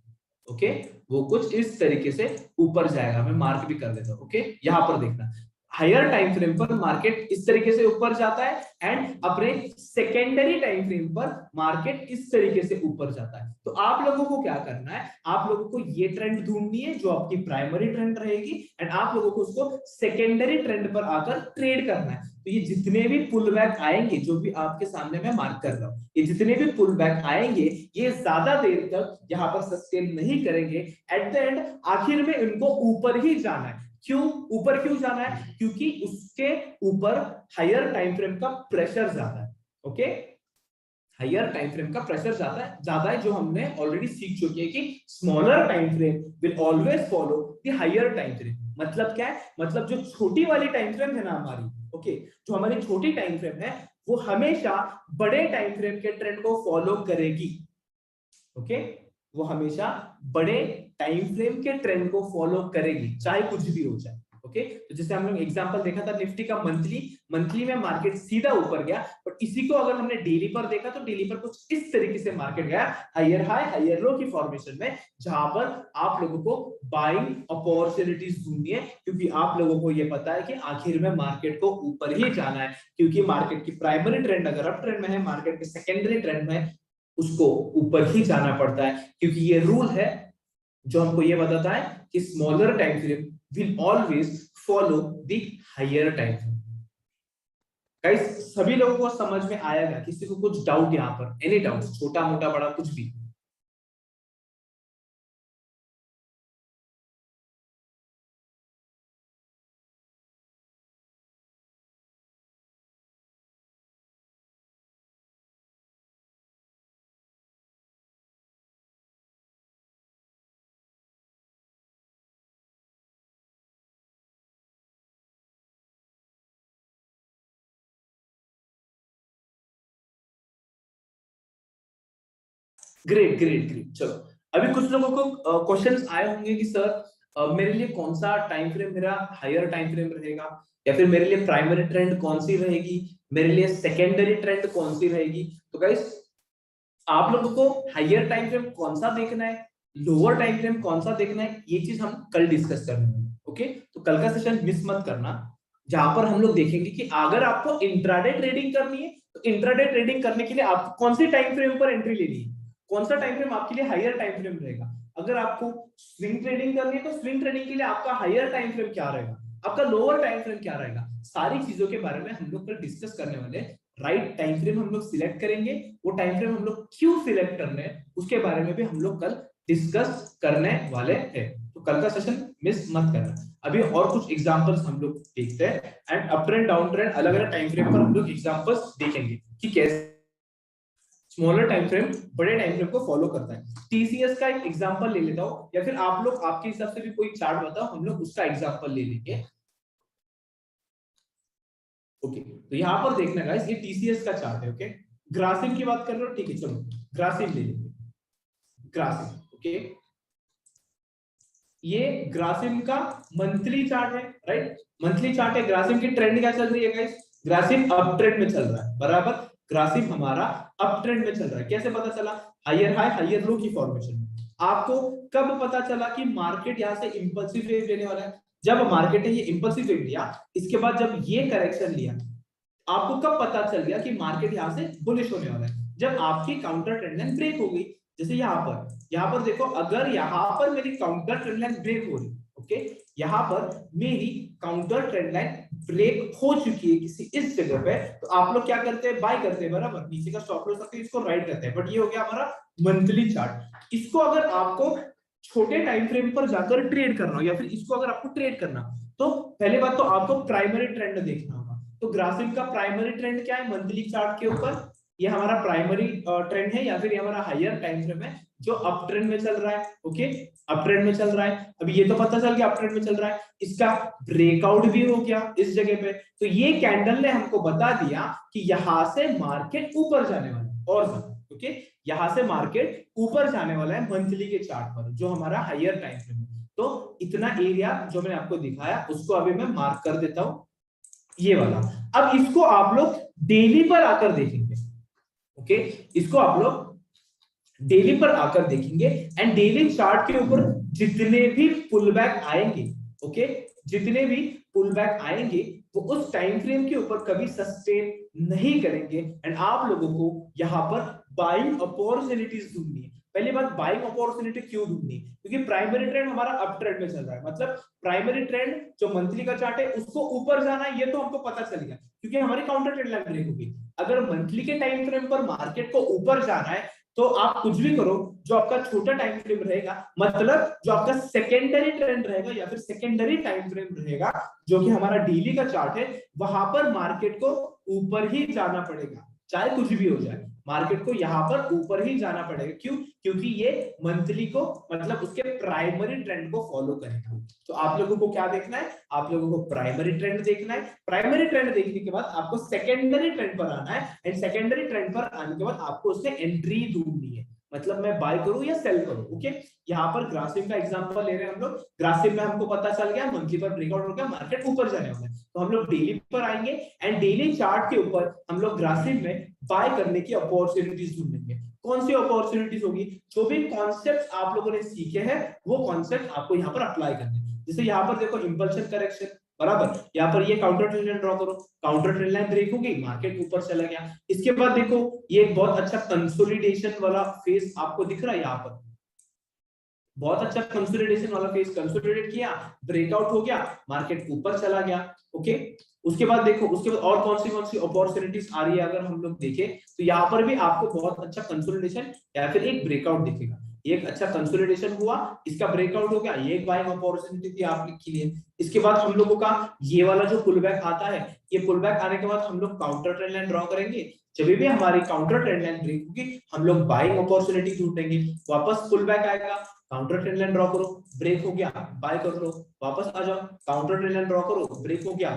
ओके, वो कुछ इस तरीके से ऊपर जाएगा, मैं मार्क भी कर देता हूं। ओके, यहां पर देखना, हायर टाइम फ्रेम पर मार्केट इस तरीके से ऊपर जाता है एंड अपने सेकेंडरी टाइम फ्रेम पर मार्केट इस तरीके से ऊपर जाता है। तो आप लोगों को क्या करना है, आप लोगों को ये ट्रेंड ढूंढनी है जो आपकी प्राइमरी ट्रेंड रहेगी एंड आप लोगों को उसको सेकेंडरी ट्रेंड पर आकर ट्रेड करना है। तो ये जितने भी पुल बैक आएंगे, जो भी आपके सामने मैं मार्क कर रहा हूं, ये जितने भी पुल बैक आएंगे ये ज्यादा देर तक यहाँ पर सस्टेन नहीं करेंगे। एट द एंड आखिर में इनको ऊपर ही जाना है। क्यों ऊपर क्यों जाना है? क्योंकि उसके ऊपर हायर टाइम फ्रेम का प्रेशर ज्यादा है। ओके, हायर टाइम फ्रेम का प्रेशर ज्यादा है जो हमने ऑलरेडी सीख चुके हैं कि smaller time frame will always follow the higher time frame. मतलब क्या है? मतलब जो छोटी वाली टाइम फ्रेम है ना हमारी, ओके, जो हमारी छोटी टाइम फ्रेम है वो हमेशा बड़े टाइम फ्रेम के ट्रेंड को फॉलो करेगी। ओके, वो हमेशा बड़े टाइम फ्रेम के ट्रेंड को फॉलो करेगी चाहे कुछ भी हो जाए। ओके, तो जैसे हम लोग एग्जांपल देखा था निफ्टी का, मंथली में मार्केट सीधा ऊपर गया, बट इसी को अगर हमने डेली पर देखा तो डेली पर कुछ इस तरीके से मार्केट गया हायर हाई हायर लो की फॉर्मेशन में, जहां पर आप लोगों को बाइंग अपॉर्चुनिटीज ढूंढनी है। क्योंकि आप लोगों को ये पता है कि आखिर में मार्केट को ऊपर ही जाना है, क्योंकि मार्केट की प्राइमरी ट्रेंड अगर अप ट्रेंड में है, मार्केट के सेकेंडरी ट्रेंड में उसको ऊपर ही जाना पड़ता है। क्योंकि ये रूल है जो हमको ये बताता है कि smaller time frame will always follow the higher time frame. Guys, सभी लोगों को समझ में आएगा? किसी को कुछ डाउट यहाँ पर? एनी डाउट, छोटा मोटा बड़ा कुछ भी? ग्रेट ग्रेट ग्रेट, चलो अभी कुछ लोगों को क्वेश्चंस आए होंगे कि सर मेरे लिए कौन सा टाइम फ्रेम मेरा हायर टाइम फ्रेम रहेगा, या फिर मेरे लिए प्राइमरी ट्रेंड कौन सी रहेगी, मेरे लिए सेकेंडरी ट्रेंड कौन सी रहेगी। तो गाइस, आप लोगों को हायर टाइम फ्रेम कौन सा देखना है, लोअर टाइम फ्रेम कौन सा देखना है, ये चीज हम कल डिस्कस करेंगे। ओके, तो कल का सेशन मिस मत करना, जहां पर हम लोग देखेंगे कि अगर आपको इंट्राडे ट्रेडिंग करनी है तो इंट्राडे ट्रेडिंग करने के लिए आपको कौन सी टाइम फ्रेम पर एंट्री लेनी है, कौन सा टाइम फ्रेम आपके लिए हायर टाइम फ्रेम रहेगा। अगर आपको स्विंग ट्रेडिंग करनी है तो स्विंग ट्रेडिंग के लिए आपका हायर टाइम फ्रेम क्या रहेगा, आपका लोअर टाइम फ्रेम क्या रहेगा, सारी चीजों के बारे में हम लोग कल डिस्कस करने वाले हैं। राइट टाइम फ्रेम हम लोग सिलेक्ट करेंगे, वो टाइम फ्रेम हम लोग क्यों सिलेक्ट करने हैं उसके बारे में भी हम लोग कल डिस्कस करने वाले हैं। तो कल का सेशन मिस मत करना। अभी और कुछ एग्जांपल्स हम लोग देखते हैं and up trend down trend अलग अलग टाइम फ्रेम पर हम लोग एग्जांपल्स देखेंगे कि कैसे स्मॉलर टाइम फ्रेम बड़े टाइम फ्रेम को फॉलो करता है। टीसीएस का एक एग्जांपल ले लेता हूं, या फिर आप लोग आपके हिसाब से भी कोई चार्ट बताओ, हम लोग उसका एग्जांपल ले लेंगे। ओके, तो यहां पर देखना गाइस, ये टीसीएस का चार्ट है। ओके, ग्रासिम की बात कर रहे हो, ठीक है, चलो ग्रासिम ले लेंगे। ग्रासिम, ओके, ये ग्रासिम का मंथली चार्ट है, राइट, मंथली चार्ट है। ग्रासिम की ट्रेंड क्या चल रही है गाइस? ग्रासिम अप ट्रेंड में चल रहा है, बराबर। ग्रासिम हमारा अप ट्रेंड में चल रहा है। कैसे पता चला? हायर हाई हायर लो की फॉर्मेशन में। आपको कब पता चला कि मार्केट यहां से इंपल्सिव वेव लेने वाला है? जब मार्केट ने ये इंपल्सिव ट्रेड लिया, इसके बाद जब ये करेक्शन लिया, आपको कब पता चल गया कि मार्केट यहाँ से बुलिश होने वाला है? जब आपकी काउंटर ट्रेंड लाइन ब्रेक हो गई। जैसे यहाँ पर देखो, अगर यहाँ पर मेरी काउंटर ट्रेंड लाइन ब्रेक हो रही, ओके, यहाँ पर मेरी काउंटर ट्रेंड लाइन ब्रेक हो चुकी है किसी इस जगह पे, तो आप लोग क्या करते हैं? बाय करते हैं, बराबर, नीचे का स्टॉप लॉस रखते हैं, इसको राइट करते हैं। बट ये हो गया हमारा मंथली चार्ट। इसको अगर आपको छोटे टाइम फ्रेम पर जाकर ट्रेड करना हो, या फिर इसको अगर आपको ट्रेड करना, तो पहले बात तो आपको प्राइमरी ट्रेंड देखना होगा। तो ग्राफिक का प्राइमरी ट्रेंड क्या है? मंथली चार्ट के ऊपर ये हमारा प्राइमरी ट्रेंड है, या फिर ये हमारा हायर टाइम फ्रेम है जो अप ट्रेंड में चल रहा है। ओके, अप ट्रेंड में चल रहा है। अभी ये तो पता चल गया अप ट्रेंड में चल रहा है, इसका ब्रेकआउट भी हो गया इस जगह पे। तो ये कैंडल ने हमको बता दिया कि यहां से मार्केट ऊपर जाने वाला है और ज्यादा। ओके, यहां से मार्केट ऊपर जाने वाला है मंथली के चार्ट पर, जो हमारा हायर टाइम फ्रेम है। तो इतना एरिया जो मैंने आपको दिखाया उसको अभी मैं मार्क कर देता हूं, ये वाला। अब इसको आप लोग डेली पर आकर देखेंगे। ओके, इसको आप लोग डेली पर आकर देखेंगे, एंड डेली चार्ट के ऊपर जितने भी पुल बैक आएंगे, ओके, जितने भी पुल बैक आएंगे वो उस टाइम फ्रेम के ऊपर कभी सस्टेन नहीं करेंगे। एंड आप लोगों को यहाँ पर बाइंग अपॉर्चुनिटीज ढूंढनी है। पहली बात, बाइंग अपॉर्चुनिटी क्यों ढूंढनी? क्योंकि प्राइमरी ट्रेंड हमारा अप ट्रेंड में चल रहा है, मतलब प्राइमरी ट्रेंड जो मंथली का चार्ट है उसको ऊपर जाना है, ये तो हमको पता चल गया क्योंकि हमारी काउंटर ट्रेंड लाइन ब्रेक होगी। अगर मंथली के टाइम फ्रेम पर मार्केट को ऊपर जाना है तो आप कुछ भी करो, जो आपका छोटा टाइम फ्रेम रहेगा, मतलब जो आपका सेकेंडरी ट्रेंड रहेगा या फिर सेकेंडरी टाइम फ्रेम रहेगा, जो कि हमारा डेली का चार्ट है, वहां पर मार्केट को ऊपर ही जाना पड़ेगा, चाहे कुछ भी हो जाए। मार्केट को यहाँ पर ऊपर ही जाना पड़ेगा। क्यों? क्योंकि ये मंथली को, मतलब उसके प्राइमरी ट्रेंड को फॉलो करेगा। तो आप लोगों को क्या देखना है? आप लोगों को प्राइमरी ट्रेंड देखना है। प्राइमरी ट्रेंड देखने के बाद आपको सेकेंडरी ट्रेंड पर आना है, एंड सेकेंडरी ट्रेंड पर आने के बाद आपको उससे एंट्री ढूंढनी है, मतलब मैं बाय करूं या सेल करूं। ओके, यहाँ पर ग्रासिम का एग्जांपल ले रहे हैं हम लोग। ग्रासिम में हमको पता चल गया मंथली पर ब्रेकआउट हो गया, मार्केट ऊपर जाने वाला है, तो हम लोग डेली पर आएंगे, एंड डेली चार्ट के ऊपर हम लोग ग्रासिम में बाय करने की अपॉर्चुनिटीज ढूंढेंगे। कौन सी अपॉर्चुनिटीज होगी? जो भी कॉन्सेप्ट आप लोगों ने सीखे हैं वो कॉन्सेप्ट आपको यहाँ पर अप्लाई करने। जैसे यहाँ पर देखो, इंपल्शन करेक्शन, बराबर, यहाँ पर ये काउंटर ट्रेंड लाइन ड्रॉ करो, काउंटर ट्रेंड लाइन ब्रेक हो गई, मार्केट ऊपर चला गया। इसके बाद देखो, ये बहुत अच्छा कंसोलिडेशन वाला फेज आपको दिख रहा है, यहाँ पर बहुत अच्छा कंसोलिडेशन वाला फेज, कंसोलिडेट किया, ब्रेकआउट हो गया, मार्केट ऊपर चला गया। ओके, उसके बाद देखो, उसके बाद और कौन सी अपॉर्चुनिटीज आ रही है अगर हम लोग देखें, तो यहाँ पर भी आपको बहुत अच्छा कंसोलिडेशन या फिर एक ब्रेकआउट दिखेगा। एक अच्छा कंसोलिडेशन हुआ, इसका ब्रेकआउट हो गया, ये एक बाइंग अपॉर्चुनिटी थी आपके लिए। इसके बाद हम लोगों का ये वाला जो पुल बैक आता है, ये पुल बैक आने के बाद हम लोग काउंटर ट्रेंड लाइन ड्रॉ करेंगे। जब भी हमारी काउंटर ट्रेंड लाइन ब्रेक होगी, हम लोग बाइंग अपॉर्चुनिटी ढूंढेंगे, वापस पुल बैक आएगा, काउंटर ट्रेंड लाइन ड्रॉ करो, ब्रेक हो गया, बाय कर लो, वापस आ जाओ, काउंटर ट्रेंड लाइन ड्रॉ करो, ब्रेक हो गया,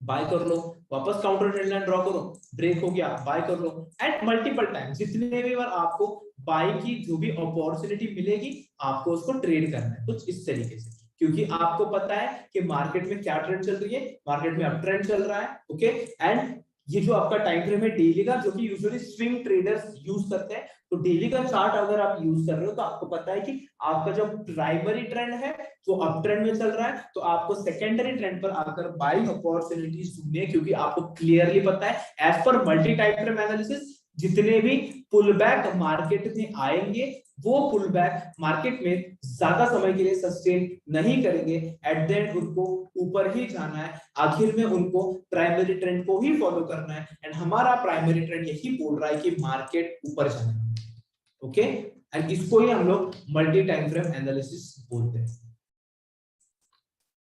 बाय कर लो, वापस काउंटर ट्रेंड लाइन ड्रॉ करो, ब्रेक हो गया, बाय कर लो। एंड मल्टीपल टाइम, जितने भी बार आपको बाय की जो भी अपॉर्चुनिटी मिलेगी, आपको उसको ट्रेड करना है कुछ इस तरीके से, क्योंकि आपको पता है कि मार्केट में क्या ट्रेंड चल रही है, मार्केट में अप ट्रेंड चल रहा है। ओके, एंड ये जो आपका टाइम फ्रेम है डेली का, जो कि यूजुअली स्विंग ट्रेडर्स यूज करते हैं, तो डेली का चार्ट अगर आप यूज कर रहे हो तो आपको पता है कि आपका जो प्राइमरी ट्रेंड है वो अप ट्रेंड में चल रहा है, तो आपको सेकेंडरी ट्रेंड पर आकर बाइंग अपॉर्चुनिटीज ढूंढनी है, क्योंकि आपको क्लियरली पता है as per multi time frame analysis, जितने भी पुल बैक मार्केट में आएंगे वो पुल बैक मार्केट में ज्यादा समय के लिए सस्टेन नहीं करेंगे, एट द एंड उनको ऊपर ही जाना है, आखिर में उनको प्राइमरी ट्रेंड को ही फॉलो करना है। एंड हमारा प्राइमरी ट्रेंड यही बोल रहा है कि मार्केट ऊपर जाना है। ओके, एंड इसको ही हम लोग मल्टी टाइम फ्रेम एनालिसिस बोलते हैं।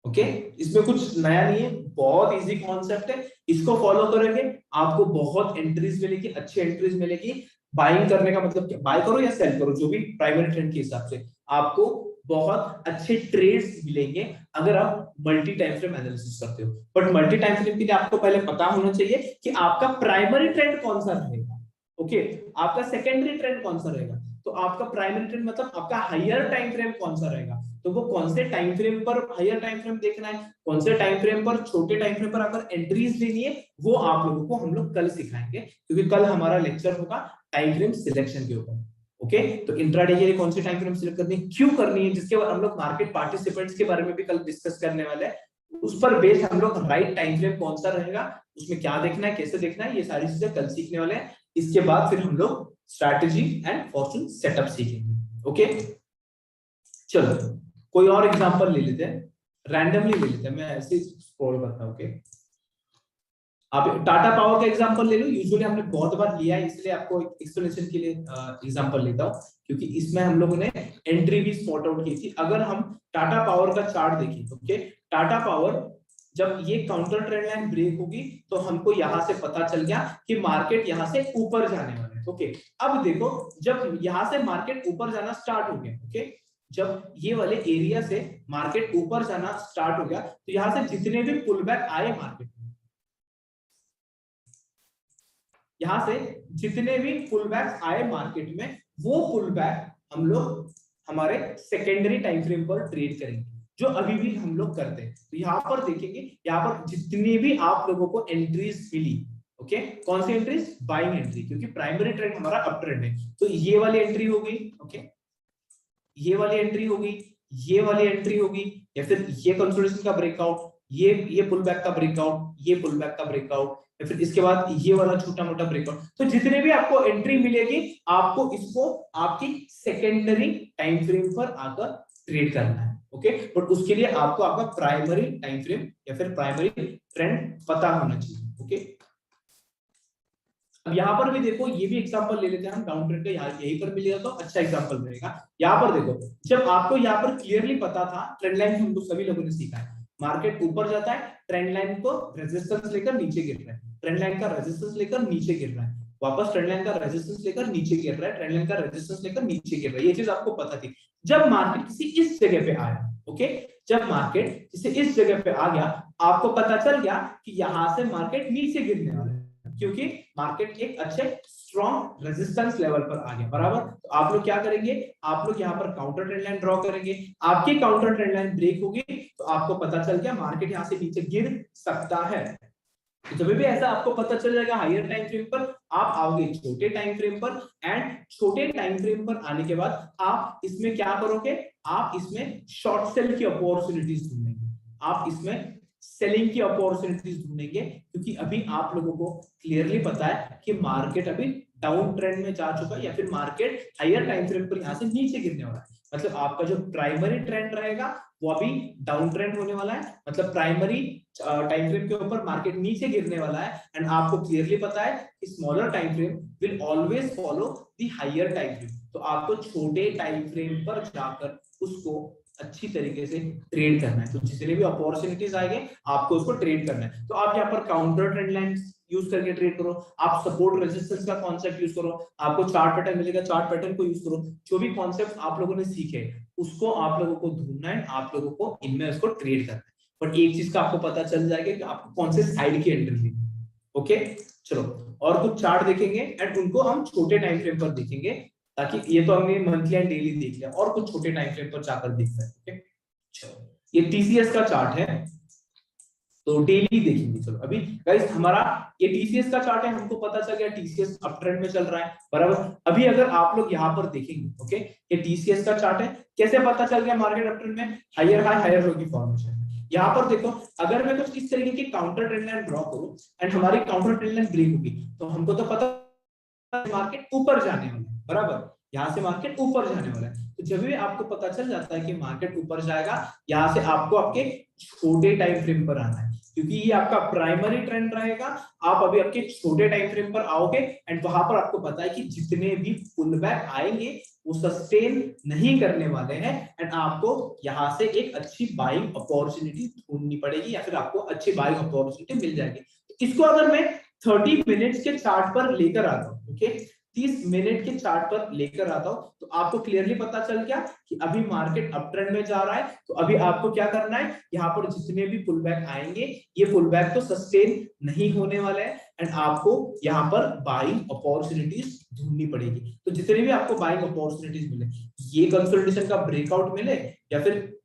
ओके, इसमें कुछ नया नहीं है, बहुत इजी कॉन्सेप्ट है, इसको फॉलो करेंगे आपको बहुत एंट्रीज मिलेगी, अच्छी एंट्रीज मिलेगी। बाइंग करने का मतलब क्या? बाय करो या सेल करो, जो भी प्राइमरी ट्रेंड के हिसाब से आपको बहुत अच्छे ट्रेड्स मिलेंगे अगर आप मल्टी टाइम फ्रेम एनालिसिस करते हो। बट मल्टी टाइम फ्रेम के लिए आपको पहले पता होना चाहिए कि आपका प्राइमरी ट्रेंड कौन सा रहेगा। ओके, आपका सेकेंडरी ट्रेंड कौन सा रहेगा, तो आपका प्राइमरी ट्रेंड मतलब आपका हायर टाइम फ्रेम कौन सा रहेगा, तो वो कौन से टाइम फ्रेम पर हायर टाइम फ्रेम देखना है, कौन से टाइम फ्रेम पर छोटे टाइम फ्रेम पर अगर एंट्रीज लेनी है, वो आप लोगों को हम लोग कल सिखाएंगे, क्योंकि कल हमारा लेक्चर होगा टाइम फ्रेम सिलेक्शन के ऊपर। ओके। ओके तो इंट्राडे के लिए कौन सी टाइम फ्रेम सिलेक्ट करनी है, क्यों करनी है, जिसके बाद हम लोग मार्केट पार्टिसिपेंट्स के बारे में भी कल डिस्कस करने वाले हैं। उस पर बेस्ड हम लोग राइट टाइम फ्रेम कौन सा रहेगा, उसमें क्या देखना है, कैसे देखना है, ये सारी चीजें कल सीखने वाले हैं। इसके बाद फिर हम लोग स्ट्रैटेजी एंड फॉर्चून सेटअप सीखेंगे। ओके चलो कोई और एग्जांपल ले लेते हैं, रैंडमली ले लेते हैं, मैं ऐसे स्क्रॉल करता हूं। ओके आप टाटा पावर का एग्जांपल ले लो, यूजुअली हमने बहुत बार लिया है इसलिए आपको एक्सप्लेनेशन के लिए एग्जांपल लेता हूं, क्योंकि इसमें हम लोगों ने एंट्री भी स्पॉट आउट की थी। अगर हम टाटा पावर का चार्ट देखें, ओके टाटा पावर जब ये काउंटर ट्रेंड लाइन ब्रेक होगी तो हमको यहां से पता चल गया कि मार्केट यहां से ऊपर जाने वाला है। ओके अब देखो जब यहां से मार्केट ऊपर जाना स्टार्ट हो गया, ओके जब ये वाले एरिया से मार्केट ऊपर जाना स्टार्ट हो गया तो यहां से जितने भी पुल बैक आए मार्केट, यहां से जितने भी पुल बैक आए मार्केट में, वो पुल बैक हम लोग हमारे सेकेंडरी टाइम फ्रेम पर ट्रेड करेंगे, जो अभी भी हम लोग करते हैं। तो यहाँ पर देखेंगे, यहाँ पर जितनी भी आप लोगों को एंट्रीज मिली, ओके कौन सी एंट्रीज, बाइंग एंट्री, क्योंकि प्राइमरी ट्रेंड हमारा अप ट्रेंड है। तो ये वाली एंट्री होगी, ओके ये वाली एंट्री होगी, ये वाली एंट्री होगी, या फिर ये कंसोलिडेशन का ब्रेकआउट, ये पुल बैक का ब्रेकआउट, ये पुल बैक का ब्रेकआउट, या फिर इसके बाद ये वाला छोटा मोटा ब्रेकआउट। तो जितने भी आपको एंट्री मिलेगी आपको इसको आपकी सेकेंडरी टाइम फ्रेम पर आकर ट्रेड करना है। ओके बट उसके लिए आपको आपका प्राइमरी टाइम फ्रेम या फिर प्राइमरी ट्रेंड पता होना चाहिए। ओके अब यहाँ पर भी देखो, ये भी एग्जांपल ले लेते हैं हम, डाउन ट्रेंड का यहाँ यहीं पर मिलेगा तो अच्छा एग्जांपल रहेगा। यहाँ पर देखो जब आपको यहाँ पर क्लियरली पता था, ट्रेंड लाइन हम लोग सभी लोगों ने सीखा है, मार्केट ऊपर जाता है, ट्रेंड लाइन को रेजिस्टेंस लेकर नीचे गिर रहा है, ट्रेंड लाइन का रेजिस्टेंस लेकर नीचे गिर रहा है, वापस ट्रेंड लाइन का रेजिस्टेंस लेकर नीचे गिर रहा है, ट्रेंड लाइन का रेजिस्टेंस लेकर नीचे गिर रहा है, ये चीज आपको पता थी। जब मार्केट किसी इस जगह पे आया, ओके जब मार्केट किसी इस जगह पे आ गया, आपको पता चल गया कि यहां से मार्केट नीचे गिरने वाला है, क्योंकि मार्केट एक अच्छे स्ट्रॉन्ग रेजिस्टेंस लेवल पर आ गया, बराबर। तो आप लोग क्या करेंगे, आप लोग यहाँ पर काउंटर ट्रेंड लाइन ड्रॉ करेंगे, आपकी काउंटर ट्रेंड लाइन ब्रेक होगी तो आपको पता चल गया मार्केट यहाँ से नीचे गिर सकता है। तो जब भी ऐसा आपको पता चल जाएगा हायर टाइम फ्रेम पर, आप आओगे छोटे टाइम फ्रेम पर, एंड छोटे टाइम फ्रेम पर आने के बाद आप इसमें क्या करोगे, आप इसमें शॉर्ट सेल की अपॉर्चुनिटीज ढूंढेंगे, आप इसमें सेलिंग की अपॉर्चुनिटीज ढूंढेंगे, क्योंकि अभी आप लोगों को क्लियरली पता है कि मार्केट अभी डाउन ट्रेंड में जा चुका है, या फिर मार्केट हायर टाइम फ्रेम पर यहाँ से नीचे गिरने वाला है। मतलब आपका जो प्राइमरी ट्रेंड रहेगा वो अभी डाउन ट्रेंड होने वाला है, मतलब प्राइमरी टाइम फ्रेम के ऊपर मार्केट नीचे गिरने वाला है, एंड आपको क्लियरली पता है कि smaller time frame will always follow the higher time frame. तो आपको छोटे टाइम फ्रेम पर जाकर उसको अच्छी तरीके से ट्रेड करना है। तो जितने भी अपॉर्चुनिटीज आएंगे आपको उसको ट्रेड करना है। तो आप यहाँ पर काउंटर ट्रेंड लाइन यूज करके ट्रेड करो, आप सपोर्ट रेजिस्टेंस का कॉन्सेप्ट यूज करो, आपको चार्ट पैटर्न मिलेगा, चार्ट पैटर्न को यूज करो, जो भी कॉन्सेप्ट आप लोगों ने सीखे उसको आप लोगों को ढूंढना है, आप लोगों को इनमें उसको ट्रेड करना है। बट एक चीज का आपको पता चल जाएगा कि आपको कौन से साइड की एंट्री लेनी है। ओके चलो और कुछ चार्ट देखेंगे एंड उनको हम छोटे टाइम फ्रेम पर देखेंगे, ताकि ये तो हमने मंथली एंड डेली देख लिया, और कुछ छोटे टाइम फ्रेम पर जाकर देखते हैं। ओके चलो ये टीसीएस का चार्ट है तो डेली देखेंगे। चलो अभी गाइस हमारा ये टीसीएस का चार्ट है, हमको पता चल गया टीसीएस अप ट्रेंड में चल रहा है, बराबर। अभी अगर आप लोग यहाँ पर देखेंगे, ओके ये टीसीएस का चार्ट है, कैसे पता चल गया मार्केट अप ट्रेंड में, हायर हाई हायर लो की फॉर्मेशन। यहाँ पर देखो अगर मैं कुछ इस तरीके की काउंटर ट्रेंड लाइन ड्रॉ करूं एंड हमारी काउंटर ट्रेंड लाइन ब्रेक होगी तो हमको तो पता मार्केट ऊपर जाने वाला है, बराबर, यहाँ से मार्केट ऊपर जाने वाला है। तो जब भी आपको पता चल जाता है कि मार्केट ऊपर जाएगा, यहाँ से आपको आपके छोटे टाइम फ्रेम पर आना है, क्योंकि ये आपका प्राइमरी ट्रेंड रहेगा। आप अभी आपके छोटे टाइम फ्रेम पर आओगे एंड वहां पर आपको पता है कि जितने भी पुल बैक आएंगे वो सस्टेन नहीं करने वाले हैं, एंड आपको यहाँ से एक अच्छी बाइंग अपॉर्चुनिटी ढूंढनी पड़ेगी, या फिर आपको अच्छी बाइंग अपॉर्चुनिटी मिल जाएगी। तो इसको अगर मैं 30 मिनट्स के चार्ट पर लेकर आता हूँ, ओके 30 मिनट के चार्ट पर लेकर आता हूं, तो आपको क्लियरली पता चल गया कि अभी मार्केट अप ट्रेंड में जा रहा है। तो अभी आपको क्या करना है, यहाँ पर जितने भी पुल बैक आएंगे ये पुल बैक तो सस्टेन नहीं होने वाले हैं, एंड आपको यहाँ पर बाइंग अपॉर्चुनिटीज ढूंढनी पड़ेगी। तो जितने भी आपको बाइंग अपॉर्चुनिटीज मिले, ये कंसोलिडेशन का ब्रेकआउट मिले, या फिर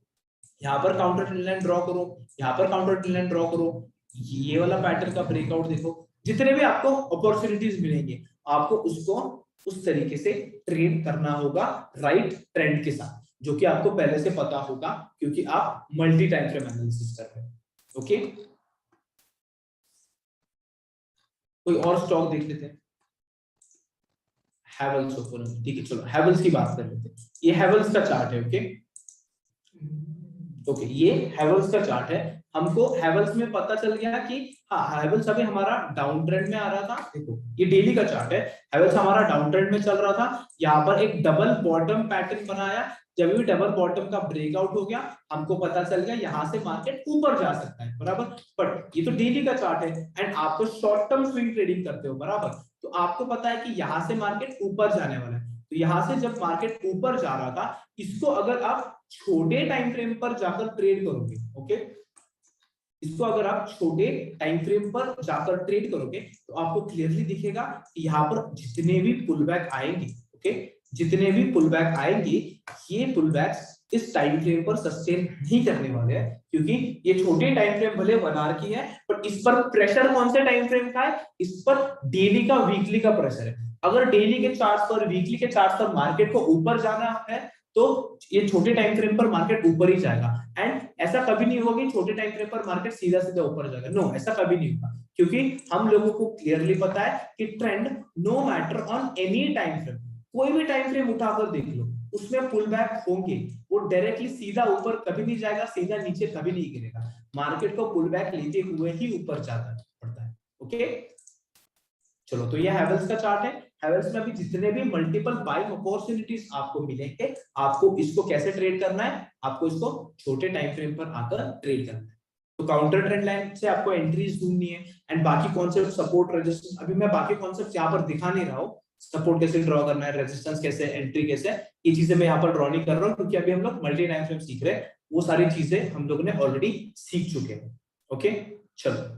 यहाँ पर काउंटर ट्रेंड लाइन ड्रॉ करो, यहाँ पर काउंटर ट्रेंड लाइन ड्रॉ करो, ये वाला पैटर्न का ब्रेकआउट देखो, जितने भी आपको अपॉर्चुनिटीज मिलेंगे आपको उसको उस तरीके से ट्रेड करना होगा राइट ट्रेंड के साथ, जो कि आपको पहले से पता होगा क्योंकि आप मल्टी टाइम फ्रेम एनालिसिस कर रहे हैं। ओके, कोई और स्टॉक देख लेते हैं। हैवेल्स ओपन, ठीक है, चलो हैवेल्स की बात कर लेते हैं। ये हैवेल्स का चार्ट है। ओके ओके, ये हैवेल्स का चार्ट है। हमको हैवेल्स में पता चल गया कि हाँ, हैवेल्स अभी हमारा डाउन ट्रेंड में आ रहा था। देखो ये डेली का चार्ट है, हैवेल्स हमारा डाउन ट्रेंड में चल रहा था। यहाँ पर एक डबल बॉटम पैटर्न बनाया, जब भी डबल बॉटम का ब्रेकआउट हो गया हमको पता चल गया यहाँ से मार्केट ऊपर जा सकता है, बराबर। बट ये तो डेली का चार्ट है एंड आपको शॉर्ट टर्म स्विंग ट्रेडिंग करते हो, बराबर। तो आपको पता है कि यहाँ से मार्केट ऊपर जाने वाला है। तो यहाँ से जब मार्केट ऊपर जा रहा था, इसको अगर आप छोटे टाइम फ्रेम पर जाकर ट्रेड करोगे, ओके, इसको अगर आप छोटे टाइम फ्रेम पर जाकर ट्रेड करोगे तो आपको क्लियरली दिखेगा कि यहाँ पर जितने भी पुल बैक आएंगे, ओके, जितने भी पुल बैक आएंगे, ये पुल बैक्स इस टाइम फ्रेम पर सस्टेन नहीं करने वाले हैं, क्योंकि ये छोटे टाइम फ्रेम भले 1 आवर की है, बट इस पर प्रेशर कौन से टाइम फ्रेम का है? इस पर डेली का, वीकली का प्रेशर है। अगर डेली के चार्ट पर, वीकली के चार्ट पर मार्केट को ऊपर जाना है तो ये छोटे टाइम फ्रेम पर मार्केट ऊपर ही जाएगा। एंड ऐसा कभी नहीं होगा कि छोटे टाइम फ्रेम पर मार्केट सीधा सीधा ऊपर जाएगा, नो, ऐसा कभी नहीं होगा, क्योंकि हम लोगों को क्लियरली पता है कि trend no matter on any time frame, कोई भी टाइम फ्रेम उठाकर देख लो, उसमें पुल बैक होंगे, वो डायरेक्टली सीधा ऊपर कभी नहीं जाएगा, सीधा नीचे कभी नहीं गिरेगा, मार्केट को पुल बैक लेते हुए ही ऊपर जाता पड़ता है। ओके, चलो, तो ये हैवेल्स का चार्ट है। हैवेल्स में अभी जितने भी मल्टीपल बाइंग अपॉर्चुनिटीज आपको मिलेंगे, आपको इसको कैसे ट्रेड करना है? आपको इसको छोटे टाइम फ्रेम पर आकर ट्रेड करना है। तो काउंटर ट्रेंड लाइन से आपको एंट्रीज ढूंढनी है एंड बाकी कॉन्सेप्ट, सपोर्ट, रेजिस्टेंस, अभी मैं बाकी कॉन्सेप्ट यहाँ पर दिखा नहीं रहा हूँ। सपोर्ट कैसे ड्रॉ करना है, रेजिस्टेंस कैसे, एंट्री कैसे, ये चीजें मैं यहाँ पर ड्रॉ नहीं कर रहा हूँ, क्योंकि अभी हम लोग मल्टी टाइम फ्रेम सीख रहे हैं, वो सारी चीजें हम लोगों ने ऑलरेडी सीख चुके हैं। ओके, चलो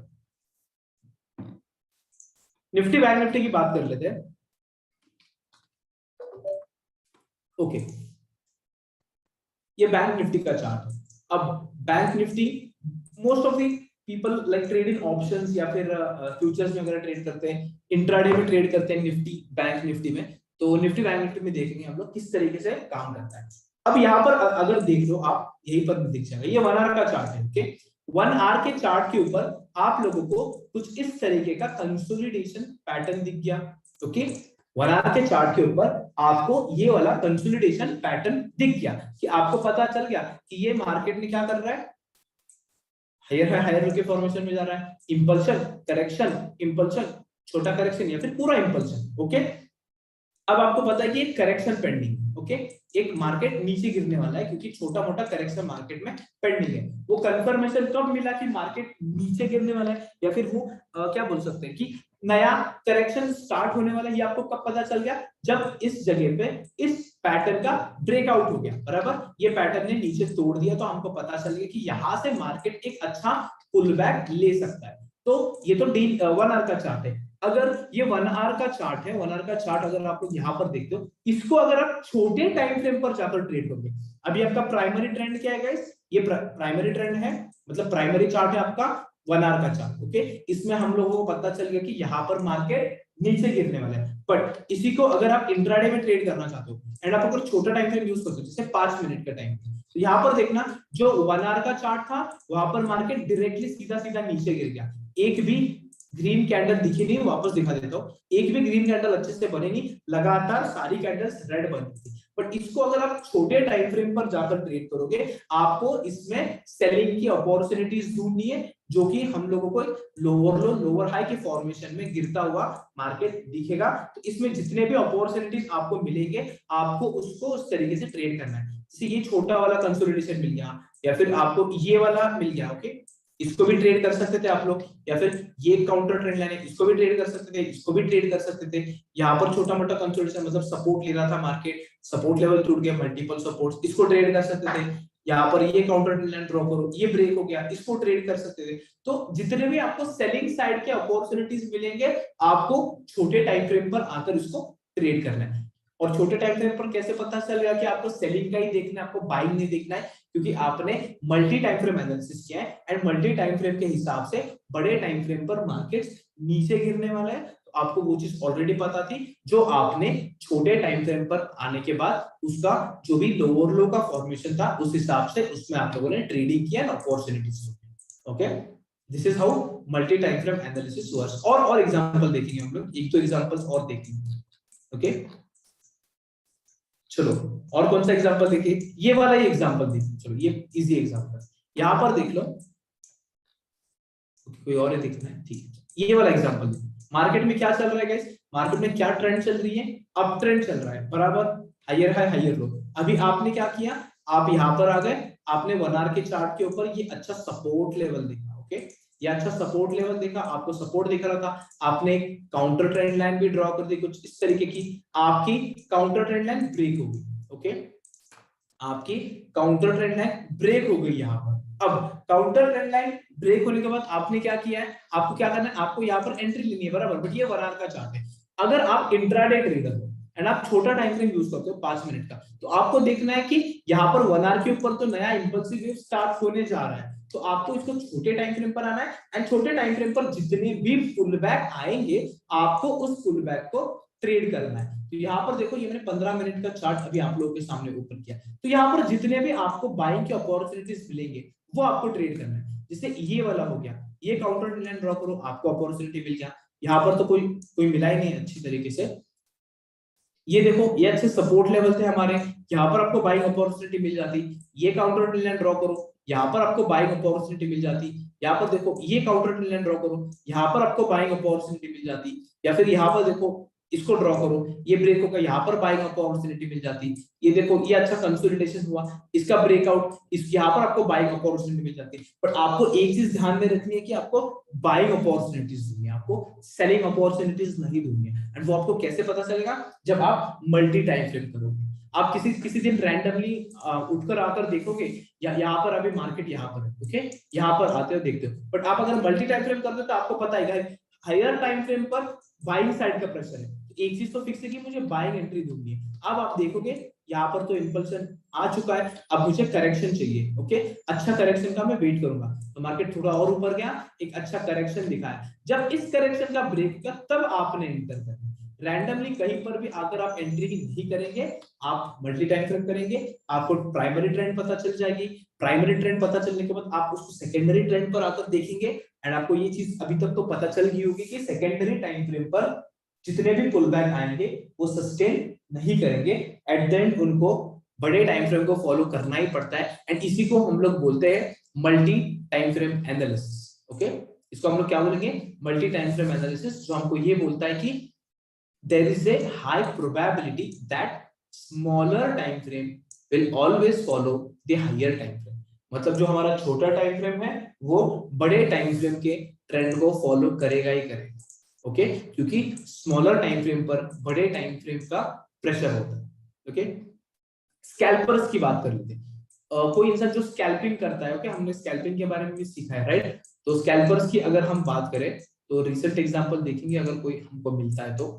निफ्टी बैंक निफ्टी की बात कर लेते हैं। ओके, ये बैंक निफ्टी का चार्ट है। अब bank Nifty, most of the people like trade in options या फिर फ्यूचर्स में वगैरह ट्रेड करते हैं, इंट्राडे में ट्रेड करते हैं निफ्टी बैंक निफ्टी में। तो निफ्टी बैंक निफ्टी में देखेंगे हम लोग किस तरीके से काम करता है। अब यहाँ पर अगर देख लो आप, यही पर दिख जाएगा, ये 1 आवर का चार्ट है। ओके, 1 आवर के चार्ट के ऊपर आप लोगों को कुछ इस तरीके का कंसोलिडेशन पैटर्न दिख गया। ओके, 1 आवर के चार्ट के ऊपर आपको ये वाला कंसोलिडेशन पैटर्न दिख गया, कि आपको पता चल गया कि ये मार्केट में क्या कर रहा है, हायर के फॉर्मेशन में जा रहा है, इंपल्शन, करेक्शन, इंपल्शन, छोटा करेक्शन या फिर पूरा इंपल्शन। ओके, अब आपको पता है कि एक करेक्शन पेंडिंग, ओके, एक मार्केट नीचे गिरने वाला है, क्योंकि छोटा मोटा करेक्शन मार्केट में पेंडिंग है। वो कंफर्मेशन कब मिला कि मार्केट नीचे गिरने वाला है, या फिर वो क्या बोल सकते हैं कि नया करेक्शन स्टार्ट होने वाला है, ये आपको कब पता चल गया? जब इस जगह पे इस पैटर्न का ब्रेकआउट हो गया, बराबर, ये पैटर्न ने नीचे तोड़ दिया, तो हमको पता चल गया कि यहां से मार्केट एक अच्छा पुल बैक ले सकता है। तो ये तो 1 आवर का चार्ट है। अगर ये 1 आवर का चार्ट है, 1 आवर का चार्ट अगर आप लोग यहाँ पर देखते हो, इसको अगर आप छोटे टाइम फ्रेम पर जाकर ट्रेड करोगे, अभी आपका प्राइमरी ट्रेंड क्या है गाइस? ये प्राइमरी ट्रेंड है, मतलब प्राइमरी चार्ट है आपका 1 आवर का चार्ट। ओके, इसमें हम लोगों को पता चल गया कि यहाँ पर मार्केट नीचे गिरने वाला है। बट इसी को अगर आप इंट्राडे में ट्रेड करना चाहते हो एंड आप अगर छोटा टाइम फ्रेम यूज करते हो, जैसे 5 मिनट का टाइम, तो यहाँ पर देखना, जो 1 आवर का चार्ट था वहां पर मार्केट डायरेक्टली सीधा सीधा नीचे गिर गया, एक भी ग्रीन कैंडल दिखी नहीं। वापस दिखा देता हूँ, एक भी ग्रीन कैंडल अच्छे से बने नहीं, लगातार सारी कैंडल्स रेड बनी थी। बट इसको अगर आप छोटे टाइम फ्रेम पर जाकर ट्रेड करोगे, आपको इसमें सेलिंग की अपॉर्चुनिटीज ढूंढनी है, जो कि हम लोगों को लोअर लो लोअर हाई के फॉर्मेशन में गिरता हुआ मार्केट दिखेगा। तो इसमें जितने भी अपॉर्चुनिटीज आपको मिलेंगे, आपको उसको उस तरीके से ट्रेड करना है। जैसे ये छोटा वाला कंसोलिडेशन मिल गया, या फिर आपको ये वाला मिल गया, ओके, इसको भी ट्रेड कर सकते थे आप लोग, या फिर ये काउंटर ट्रेंड लाइन है, इसको भी ट्रेड कर सकते थे, इसको भी ट्रेड कर सकते थे। यहाँ पर छोटा मोटा कंसोलिडेशन, मतलब सपोर्ट ले रहा था मार्केट, सपोर्ट लेवल टूट गया, मल्टीपल सपोर्ट्स, इसको ट्रेड कर सकते थे। यहाँ पर ये काउंटर ट्रेंड लाइन ड्रॉ करो, ये ब्रेक हो गया, इसको ट्रेड कर सकते थे। तो जितने भी आपको सेलिंग साइड के अपॉर्चुनिटीज मिलेंगे, आपको छोटे टाइम फ्रेम पर आकर इसको ट्रेड करना है। और छोटे टाइम फ्रेम पर कैसे पता चल गया कि आपको सेलिंग का ही देखना है, आपको बाइंग नहीं देखना है? क्योंकि आपने मल्टी टाइम फ्रेम एनालिसिस किया है एंड मल्टी टाइम फ्रेम के हिसाब से बड़े टाइम फ्रेम पर मार्केट्स नीचे गिरने वाला है, तो आपको वो चीज ऑलरेडी पता थी जो आपने छोटे टाइम फ्रेम पर आने के बाद उसका जो भी लोअर लो का फॉर्मेशन था उस हिसाब से उसमें आप लोगों ने ट्रेडिंग किया, opportunities. Okay, this is how multi time frame analysis works. और एग्जांपल देखेंगे हम लोग, एक तो एग्जांपल्स और देखेंगे। ओके, चलो और कौन सा एग्जांपल देखिए, ये वाला ही एग्जांपल देखिए। चलो ये इजी एग्जांपल यहां पर देख लो। कोई और है देखना है, ठीक है। ये वाला एग्जांपल मार्केट में क्या चल रहा है गाइस, मार्केट में क्या ट्रेंड चल रही है, अप ट्रेंड चल रहा है बराबर, हायर हाई हायर लो। अभी आपने क्या किया, आप यहां पर आ गए, आपने 1 आवर के चार्ट के ऊपर ये अच्छा सपोर्ट लेवल देखा। ओके, ये अच्छा सपोर्ट लेवल देखा, आपको सपोर्ट दिख रहा था, आपने एक काउंटर ट्रेंड लाइन भी ड्रॉ कर दी कुछ इस तरीके की, आपकी काउंटर ट्रेंड लाइन ब्रेक हो गई। ओके, आपकी काउंटर ट्रेंड लाइन ब्रेक हो गई यहाँ पर। अब काउंटर ट्रेंड लाइन ब्रेक होने के बाद आपने क्या किया है, आपको क्या करना है, आपको यहाँ पर एंट्री लेनी है बराबर, बट ये 1 आवर का चार्ट है। अगर आप इंट्राडे ट्रेडर हो एंड आप छोटा टाइम फ्रेम यूज करते हो 5 मिनट का, तो आपको देखना है कि यहाँ पर 1 आवर के ऊपर तो नया इंपल्सिव वेव स्टार्ट होने जा रहा है, तो आपको इसको छोटे टाइम फ्रेम पर आना है एंड छोटे टाइम फ्रेम पर जितने भी पुल बैक आएंगे आपको उस पुल बैक को ट्रेड करना है। तो यहाँ पर देखो, ये मैंने 15 मिनट का चार्ट अभी आप लोगों के सामने ओपन किया, तो यहाँ पर जितने भी आपको बाइंग के अपॉर्चुनिटीज मिलेंगे वो आपको ट्रेड करना है। जैसे ये वाला हो गया, ये काउंटर ट्रेंड लाइन ड्रॉ करो, आपको अपॉर्चुनिटी मिल गया। यहाँ पर तो कोई मिला ही नहीं अच्छी तरीके से। ये देखो, ये अच्छे सपोर्ट लेवल थे हमारे, यहाँ पर आपको बाइंग अपॉर्चुनिटी मिल जाती। ये काउंटर ट्रेंड लाइन ड्रॉ करो, यहाँ पर आपको बाइंग अपॉर्चुनिटी मिल जाती। यहाँ पर देखो, ये काउंटर ट्रेंड लाइन ड्रॉ करो, यहाँ पर आपको बाइंग अपॉर्चुनिटी मिल जाती। या फिर यहाँ पर देखो, इसको ड्रॉ करो, ये ब्रेक होगा, यहाँ पर बाइंग अपॉर्चुनिटी मिल जाती। ये देखो, ये अच्छा कंसोलिडेशन हुआ, इसका ब्रेकआउट, इस यहाँ पर आपको बाइंग अपॉर्चुनिटी मिल जाती है। बट आपको एक चीज ध्यान में रखनी है कि आपको बाइंग अपॉर्चुनिटीज दूंगी, आपको सेलिंग अपॉर्चुनिटीज नहीं दूंगी। एंड वो आपको कैसे पता चलेगा, जब आप मल्टी टाइम फ्रेम करोगे। आप किसी दिन रैंडमली उठकर आकर देखोगे, या यहाँ पर अभी मार्केट यहाँ पर है, ओके, यहाँ पर आते हो देखते हो, बट आप अगर मल्टी टाइम फ्रेम करते हो तो आपको पता है हायर टाइम फ्रेम पर बाइंग साइड का प्रेशर है। एक चीज तो फिक्स है कि मुझे बाइंग एंट्री दूंगी। अब आप देखोगे यहाँ पर तो इंपल्सन आ चुका है, अब मुझे करेक्शन चाहिए। ओके, अच्छा करेक्शन का मैं वेट करूंगा। तो मार्केट थोड़ा और ऊपर गया, एक अच्छा करेक्शन दिखा है, जब इस करेक्शन का ब्रेक का तब आपने एंटर करना। रैंडमली कहीं पर भी अगर आप एंट्री नहीं करेंगे, आप मल्टी टाइम फ्रेम करेंगे, आपको प्राइमरी ट्रेंड पता चल जाएगी। प्राइमरी ट्रेंड पता चलने के बाद आप उसको सेकेंडरी ट्रेंड पर आकर देखेंगे एंड आपको ये चीज अभी तक तो पता चल गई होगी कि सेकेंडरी टाइम फ्रेम पर जितने भी पुल बैक आएंगे वो सस्टेन नहीं करेंगे, एट द एंड उनको बड़े टाइम फ्रेम को फॉलो करना ही पड़ता है। एंड इसी को हम लोग बोलते हैं multi time frame analysis. Okay, इसको हम लोग क्या बोलेंगे, मल्टी टाइम फ्रेम एनालिसिस, जो हमको ये बोलता है कि there is a high probability that smaller time frame will always follow the higher time frame। मतलब जो हमारा छोटा टाइम फ्रेम है वो बड़े टाइम फ्रेम के ट्रेंड को फॉलो करेगा ही करेगा। ओके, क्योंकि स्मॉलर टाइम फ्रेम पर बड़े टाइम फ्रेम का प्रेशर होता है। ओके, स्कैल्पर्स की बात कर लेते हैं। कोई इंसान जो स्कैल्पिंग करता है, ओके, हमने स्कैल्पिंग के बारे में भी सीखा है, राइट। तो स्कैल्पर्स की अगर हम बात करें तो रिसेंट एग्जांपल देखेंगे अगर कोई हमको मिलता है तो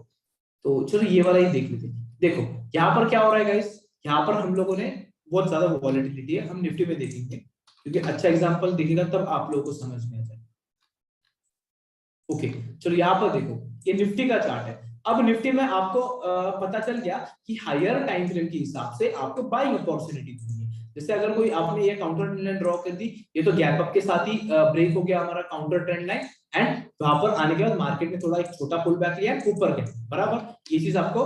चलो ये वाला ही देख लेते हैं। देखो यहाँ पर क्या हो रहा है गाइस, यहाँ पर हम लोगों ने बहुत ज्यादा वॉलेटिलिटी है, हम निफ्टी में देखेंगे क्योंकि अच्छा एग्जांपल दिखेगा तब आप लोगों को समझ में आ जाए। ओके, चलो यहाँ पर देखो, ये निफ्टी का चार्ट है। अब निफ्टी में आपको पता चल गया कि हायर टाइम फ्रेम के हिसाब से आपको बाइंग अपॉर्चुनिटी मिली। जैसे अगर कोई आपने ये काउंटर ट्रेंड लाइन ड्रॉ कर दी, ये तो गैप अप के साथ ही ब्रेक हो गया हमारा काउंटर ट्रेंड लाइन, एंड वहां पर आने के बाद मार्केट ने थोड़ा एक छोटा पुल बैक लिया, ऊपर गया बराबर। ये चीज आपको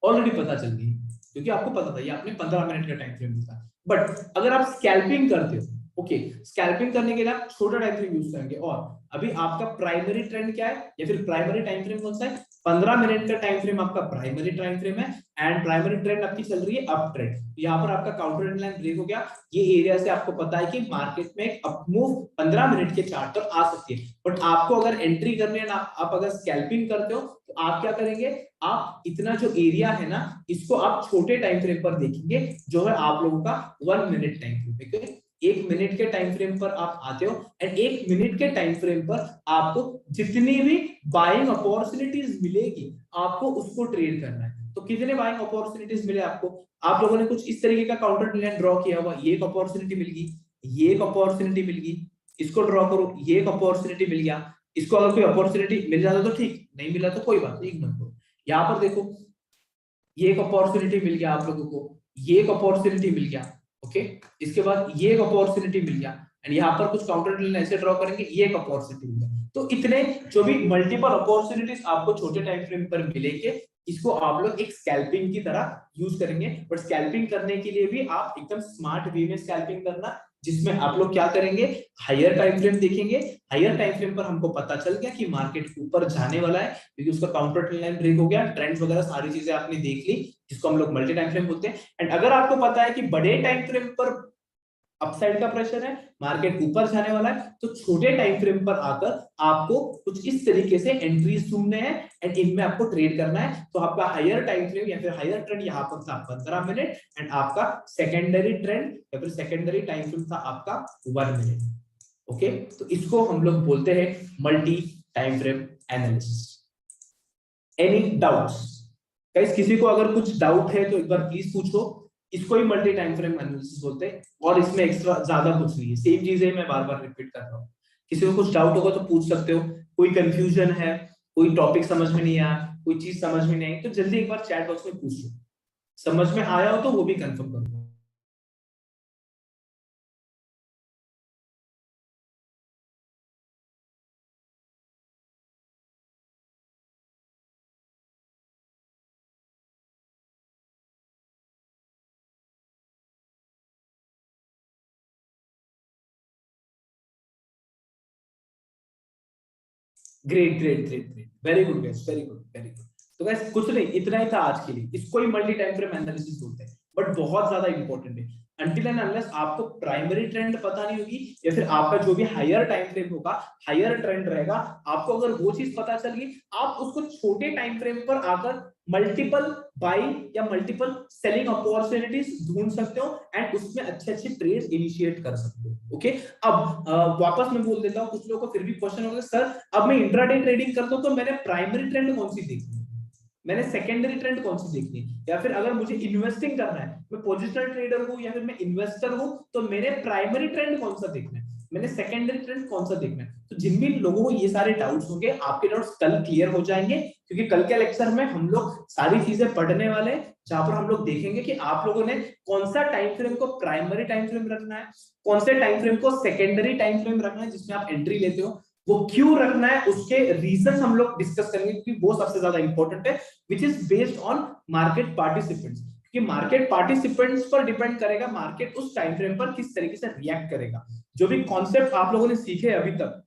ऑलरेडी पता चल गई क्योंकि आपको पता था, ये आपने 15 मिनट का टाइम फ्रेम दिया। बट अगर आप स्कैल्पिंग करते हो, ओके, स्कैल्पिंग करने के लिए आप छोटा टाइम फ्रेम यूज करेंगे, और अभी आपका प्राइमरी ट्रेंड क्या है या फिर प्राइमरी टाइम फ्रेम कौन सा है, 15 मिनट का टाइम फ्रेम आपका प्राइमरी टाइम फ्रेम है, एंड प्राइमरी ट्रेंड आपकी चल रही है अप ट्रेंड। यहाँ पर आपका काउंटर ट्रेंड लाइन ब्रेक हो गया, ये एरिया से आपको पता है कि मार्केट में एक अप मूव 15 मिनट के चार्ट पर आ सकती है। बट आपको अगर एंट्री करनी है ना, आप अगर स्कैल्पिंग करते हो तो आप क्या करेंगे, आप इतना जो एरिया है ना इसको आप छोटे टाइम फ्रेम पर देखेंगे, जो है आप लोगों का 1 मिनट टाइम फ्रेम। 1 मिनट के टाइम फ्रेम पर आप आते हो एंड 1 मिनट के टाइम फ्रेम पर आपको जितनी भी बाइंग अपॉर्चुनिटीज मिलेगी आपको उसको ट्रेड करना है। तो कितने बाइंग अपॉर्चुनिटीज मिले आपको, आप लोगों ने कुछ इस तरीके का काउंटर ट्रेंड लाइन ड्रॉ किया हुआ, ये एक अपॉर्चुनिटी मिल गई, ये एक अपॉर्चुनिटी मिल गई, इसको ड्रॉ करो, ये एक अपॉर्चुनिटी मिल गया, इसको अगर कोई अपॉर्चुनिटी मिल जाता तो ठीक, नहीं मिला तो कोई बात नहीं, इग्नोर करो। यहाँ पर देखो ये एक अपॉर्चुनिटी मिल गया आप लोगों को, ये एक अपॉर्चुनिटी मिल गया, ओके। इसके बाद ये एक अपॉर्चुनिटी मिल गया, एंड यहाँ पर कुछ काउंटर ट्रेंड ऐसे ड्रॉ करेंगे, ये एक अपॉर्चुनिटी मिल गया। तो इतने जो भी मल्टीपल अपॉर्चुनिटीज आपको छोटे टाइम फ्रेम पर मिलेंगे, इसको आप लोग एक स्कैल्पिंग की तरह यूज करेंगे। बट स्कैल्पिंग करने के लिए भी आप एकदम स्मार्ट वे में स्कैल्पिंग करना, जिसमें आप लोग क्या करेंगे, हायर टाइम फ्रेम देखेंगे। हायर टाइम फ्रेम पर हमको पता चल गया कि मार्केट ऊपर जाने वाला है, क्योंकि उसका काउंटर ट्रेंड लाइन ब्रेक हो गया, ट्रेंड्स वगैरह सारी चीजें आपने देख ली, जिसको हम लोग मल्टी टाइम फ्रेम बोलते हैं। एंड अगर आपको पता है कि बड़े टाइम फ्रेम पर अपसाइड का प्रेशर है, मार्केट ऊपर जाने वाला है, तो छोटे टाइम फ्रेम पर आकर आपको कुछ इस तरीके से एंट्रीज ढूंढने हैं एंड इनमें आपको ट्रेड करना है। तो आपका हायर टाइम फ्रेम या फिर हायर ट्रेंड यहाँ पर था 15 मिनट, एंड आपका सेकेंडरी ट्रेंड या फिर सेकेंडरी टाइम फ्रेम था आपका 1 मिनट, ओके। तो इसको हम लोग बोलते हैं multi time frame analysis. Any doubts guys? किसी को अगर कुछ डाउट है तो एक बार प्लीज पूछो। इसको ही मल्टी टाइम फ्रेम एनालिसिस बोलते हैं, और इसमें एक्स्ट्रा ज्यादा कुछ नहीं है, सेम चीजें मैं बार बार रिपीट कर रहा हूँ। किसी को कुछ डाउट होगा तो पूछ सकते हो, कोई कंफ्यूजन है, कोई टॉपिक समझ में नहीं आया, कोई चीज समझ में नहीं आई, तो जल्दी एक बार चैट बॉक्स में पूछ लो। समझ में आया हो तो वो भी कंफर्म कर दो। Great great great great, very good guys, very good very good. तो गाइस कुछ नहीं, इतना ही था आज के लिए। इसको ही मल्टी टाइम फ्रेम एनालिसिस बोलते हैं, बट बहुत ज्यादा इंपॉर्टेंट है। अनटिल एंड अनलेस आपको प्राइमरी ट्रेंड पता नहीं होगी, या फिर आपका जो भी हायर टाइम फ्रेम होगा, हायर ट्रेंड रहेगा, आपको अगर वो चीज पता चल गई, आप उसको छोटे टाइम फ्रेम पर आकर मल्टीपल बाइंग या मल्टीपल सेलिंग अपॉर्चुनिटीज ढूंढ सकते हो, एंड उसमें अच्छे अच्छे ट्रेड इनिशिएट कर सकते हो, ओके। अब वापस मैं बोल देता हूँ, कुछ लोगों को फिर भी क्वेश्चन होगा, सर अब मैं इंट्राडे ट्रेडिंग करता हूँ तो मैंने प्राइमरी ट्रेंड कौन सी देखनी है, मैंने सेकेंडरी ट्रेंड कौन सी देखनी है, या फिर अगर मुझे इन्वेस्टिंग करना है, मैं पोजिशनल ट्रेडर हूं या फिर मैं इन्वेस्टर हूं, तो मैंने प्राइमरी ट्रेंड कौन सा देखना है, मैंने सेकेंडरी ट्रेंड कौन सा देखना है। तो जिन भी लोगों को ये सारे डाउट्स होंगे, आपके डाउट्स कल क्लियर हो जाएंगे, क्योंकि कल के लेक्चर में हम लोग सारी चीजें पढ़ने वाले हैं, जहां पर हम लोग देखेंगे कि आप लोगों ने कौन सा टाइम फ्रेम को प्राइमरी टाइम फ्रेम रखना है, कौन से टाइम फ्रेम को सेकेंडरी टाइम फ्रेम रखना है जिसमें आप एंट्री लेते हो, वो क्यों रखना है, उसके रीजन हम लोग डिस्कस करेंगे, क्योंकि वो सबसे ज्यादा इंपॉर्टेंट है, which is based on market participants. क्योंकि मार्केट पार्टिसिपेंट्स पर डिपेंड करेगा मार्केट उस टाइम फ्रेम पर किस तरीके से रिएक्ट करेगा। जो भी कॉन्सेप्ट आप लोगों ने सीखे अभी तक,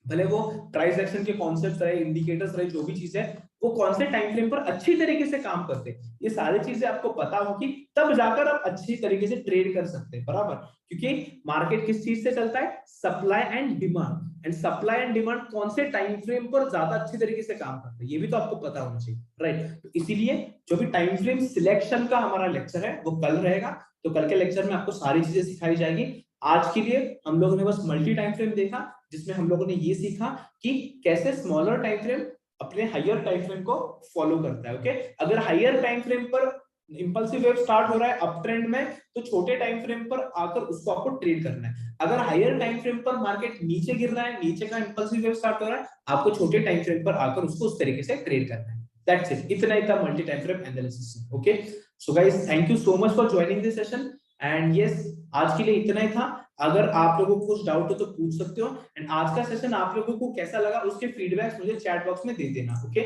भले वो प्राइस एक्शन के कॉन्सेप्ट्स रहे, इंडिकेटर्स रहे, जो भी चीज है, वो कौन से टाइम फ्रेम पर अच्छी तरीके से काम करते हैं, ये सारी चीजें आपको पता होगी, तब जाकर आप अच्छी तरीके से ट्रेड कर सकते हैं, बराबर। क्योंकि मार्केट किस चीज से चलता है, supply and demand, and supply and demand कौन से टाइम फ्रेम पर ज्यादा अच्छी तरीके से काम करते हैं, ये भी तो आपको पता होना चाहिए, राइट। तो इसीलिए जो भी टाइम फ्रेम सिलेक्शन का हमारा लेक्चर है वो कल रहेगा, तो कल के लेक्चर में आपको सारी चीजें सिखाई जाएगी। आज के लिए हम लोगों ने बस मल्टी टाइम फ्रेम देखा, जिसमें हम लोगों ने ये सीखा कि कैसे स्मॉलर टाइम फ्रेम अपने हायर टाइम फ्रेम को फॉलो करता है, ओके। अगर हायर टाइम फ्रेम पर इंपल्सिव वेव स्टार्ट हो रहा है अप ट्रेंड में, तो छोटे टाइम फ्रेम पर आकर उसको आपको ट्रेड करना है। अगर हायर टाइम फ्रेम पर मार्केट नीचे गिर रहा है, नीचे का इंपल्सिव वेव स्टार्ट हो रहा है, आपको छोटे टाइम फ्रेम पर आकर उसको उस तरीके से ट्रेड करना है। दैट्स इट, इतना ही था multi time frame analysis, okay. So guys, thank you so much for joining this session, and yes, आज के लिए इतना ही था। अगर आप लोगों को कुछ डाउट हो तो पूछ सकते हो, एंड आज का सेशन आप लोगों को कैसा लगा उसके फीडबैक्स मुझे चैट बॉक्स में दे देना, ओके।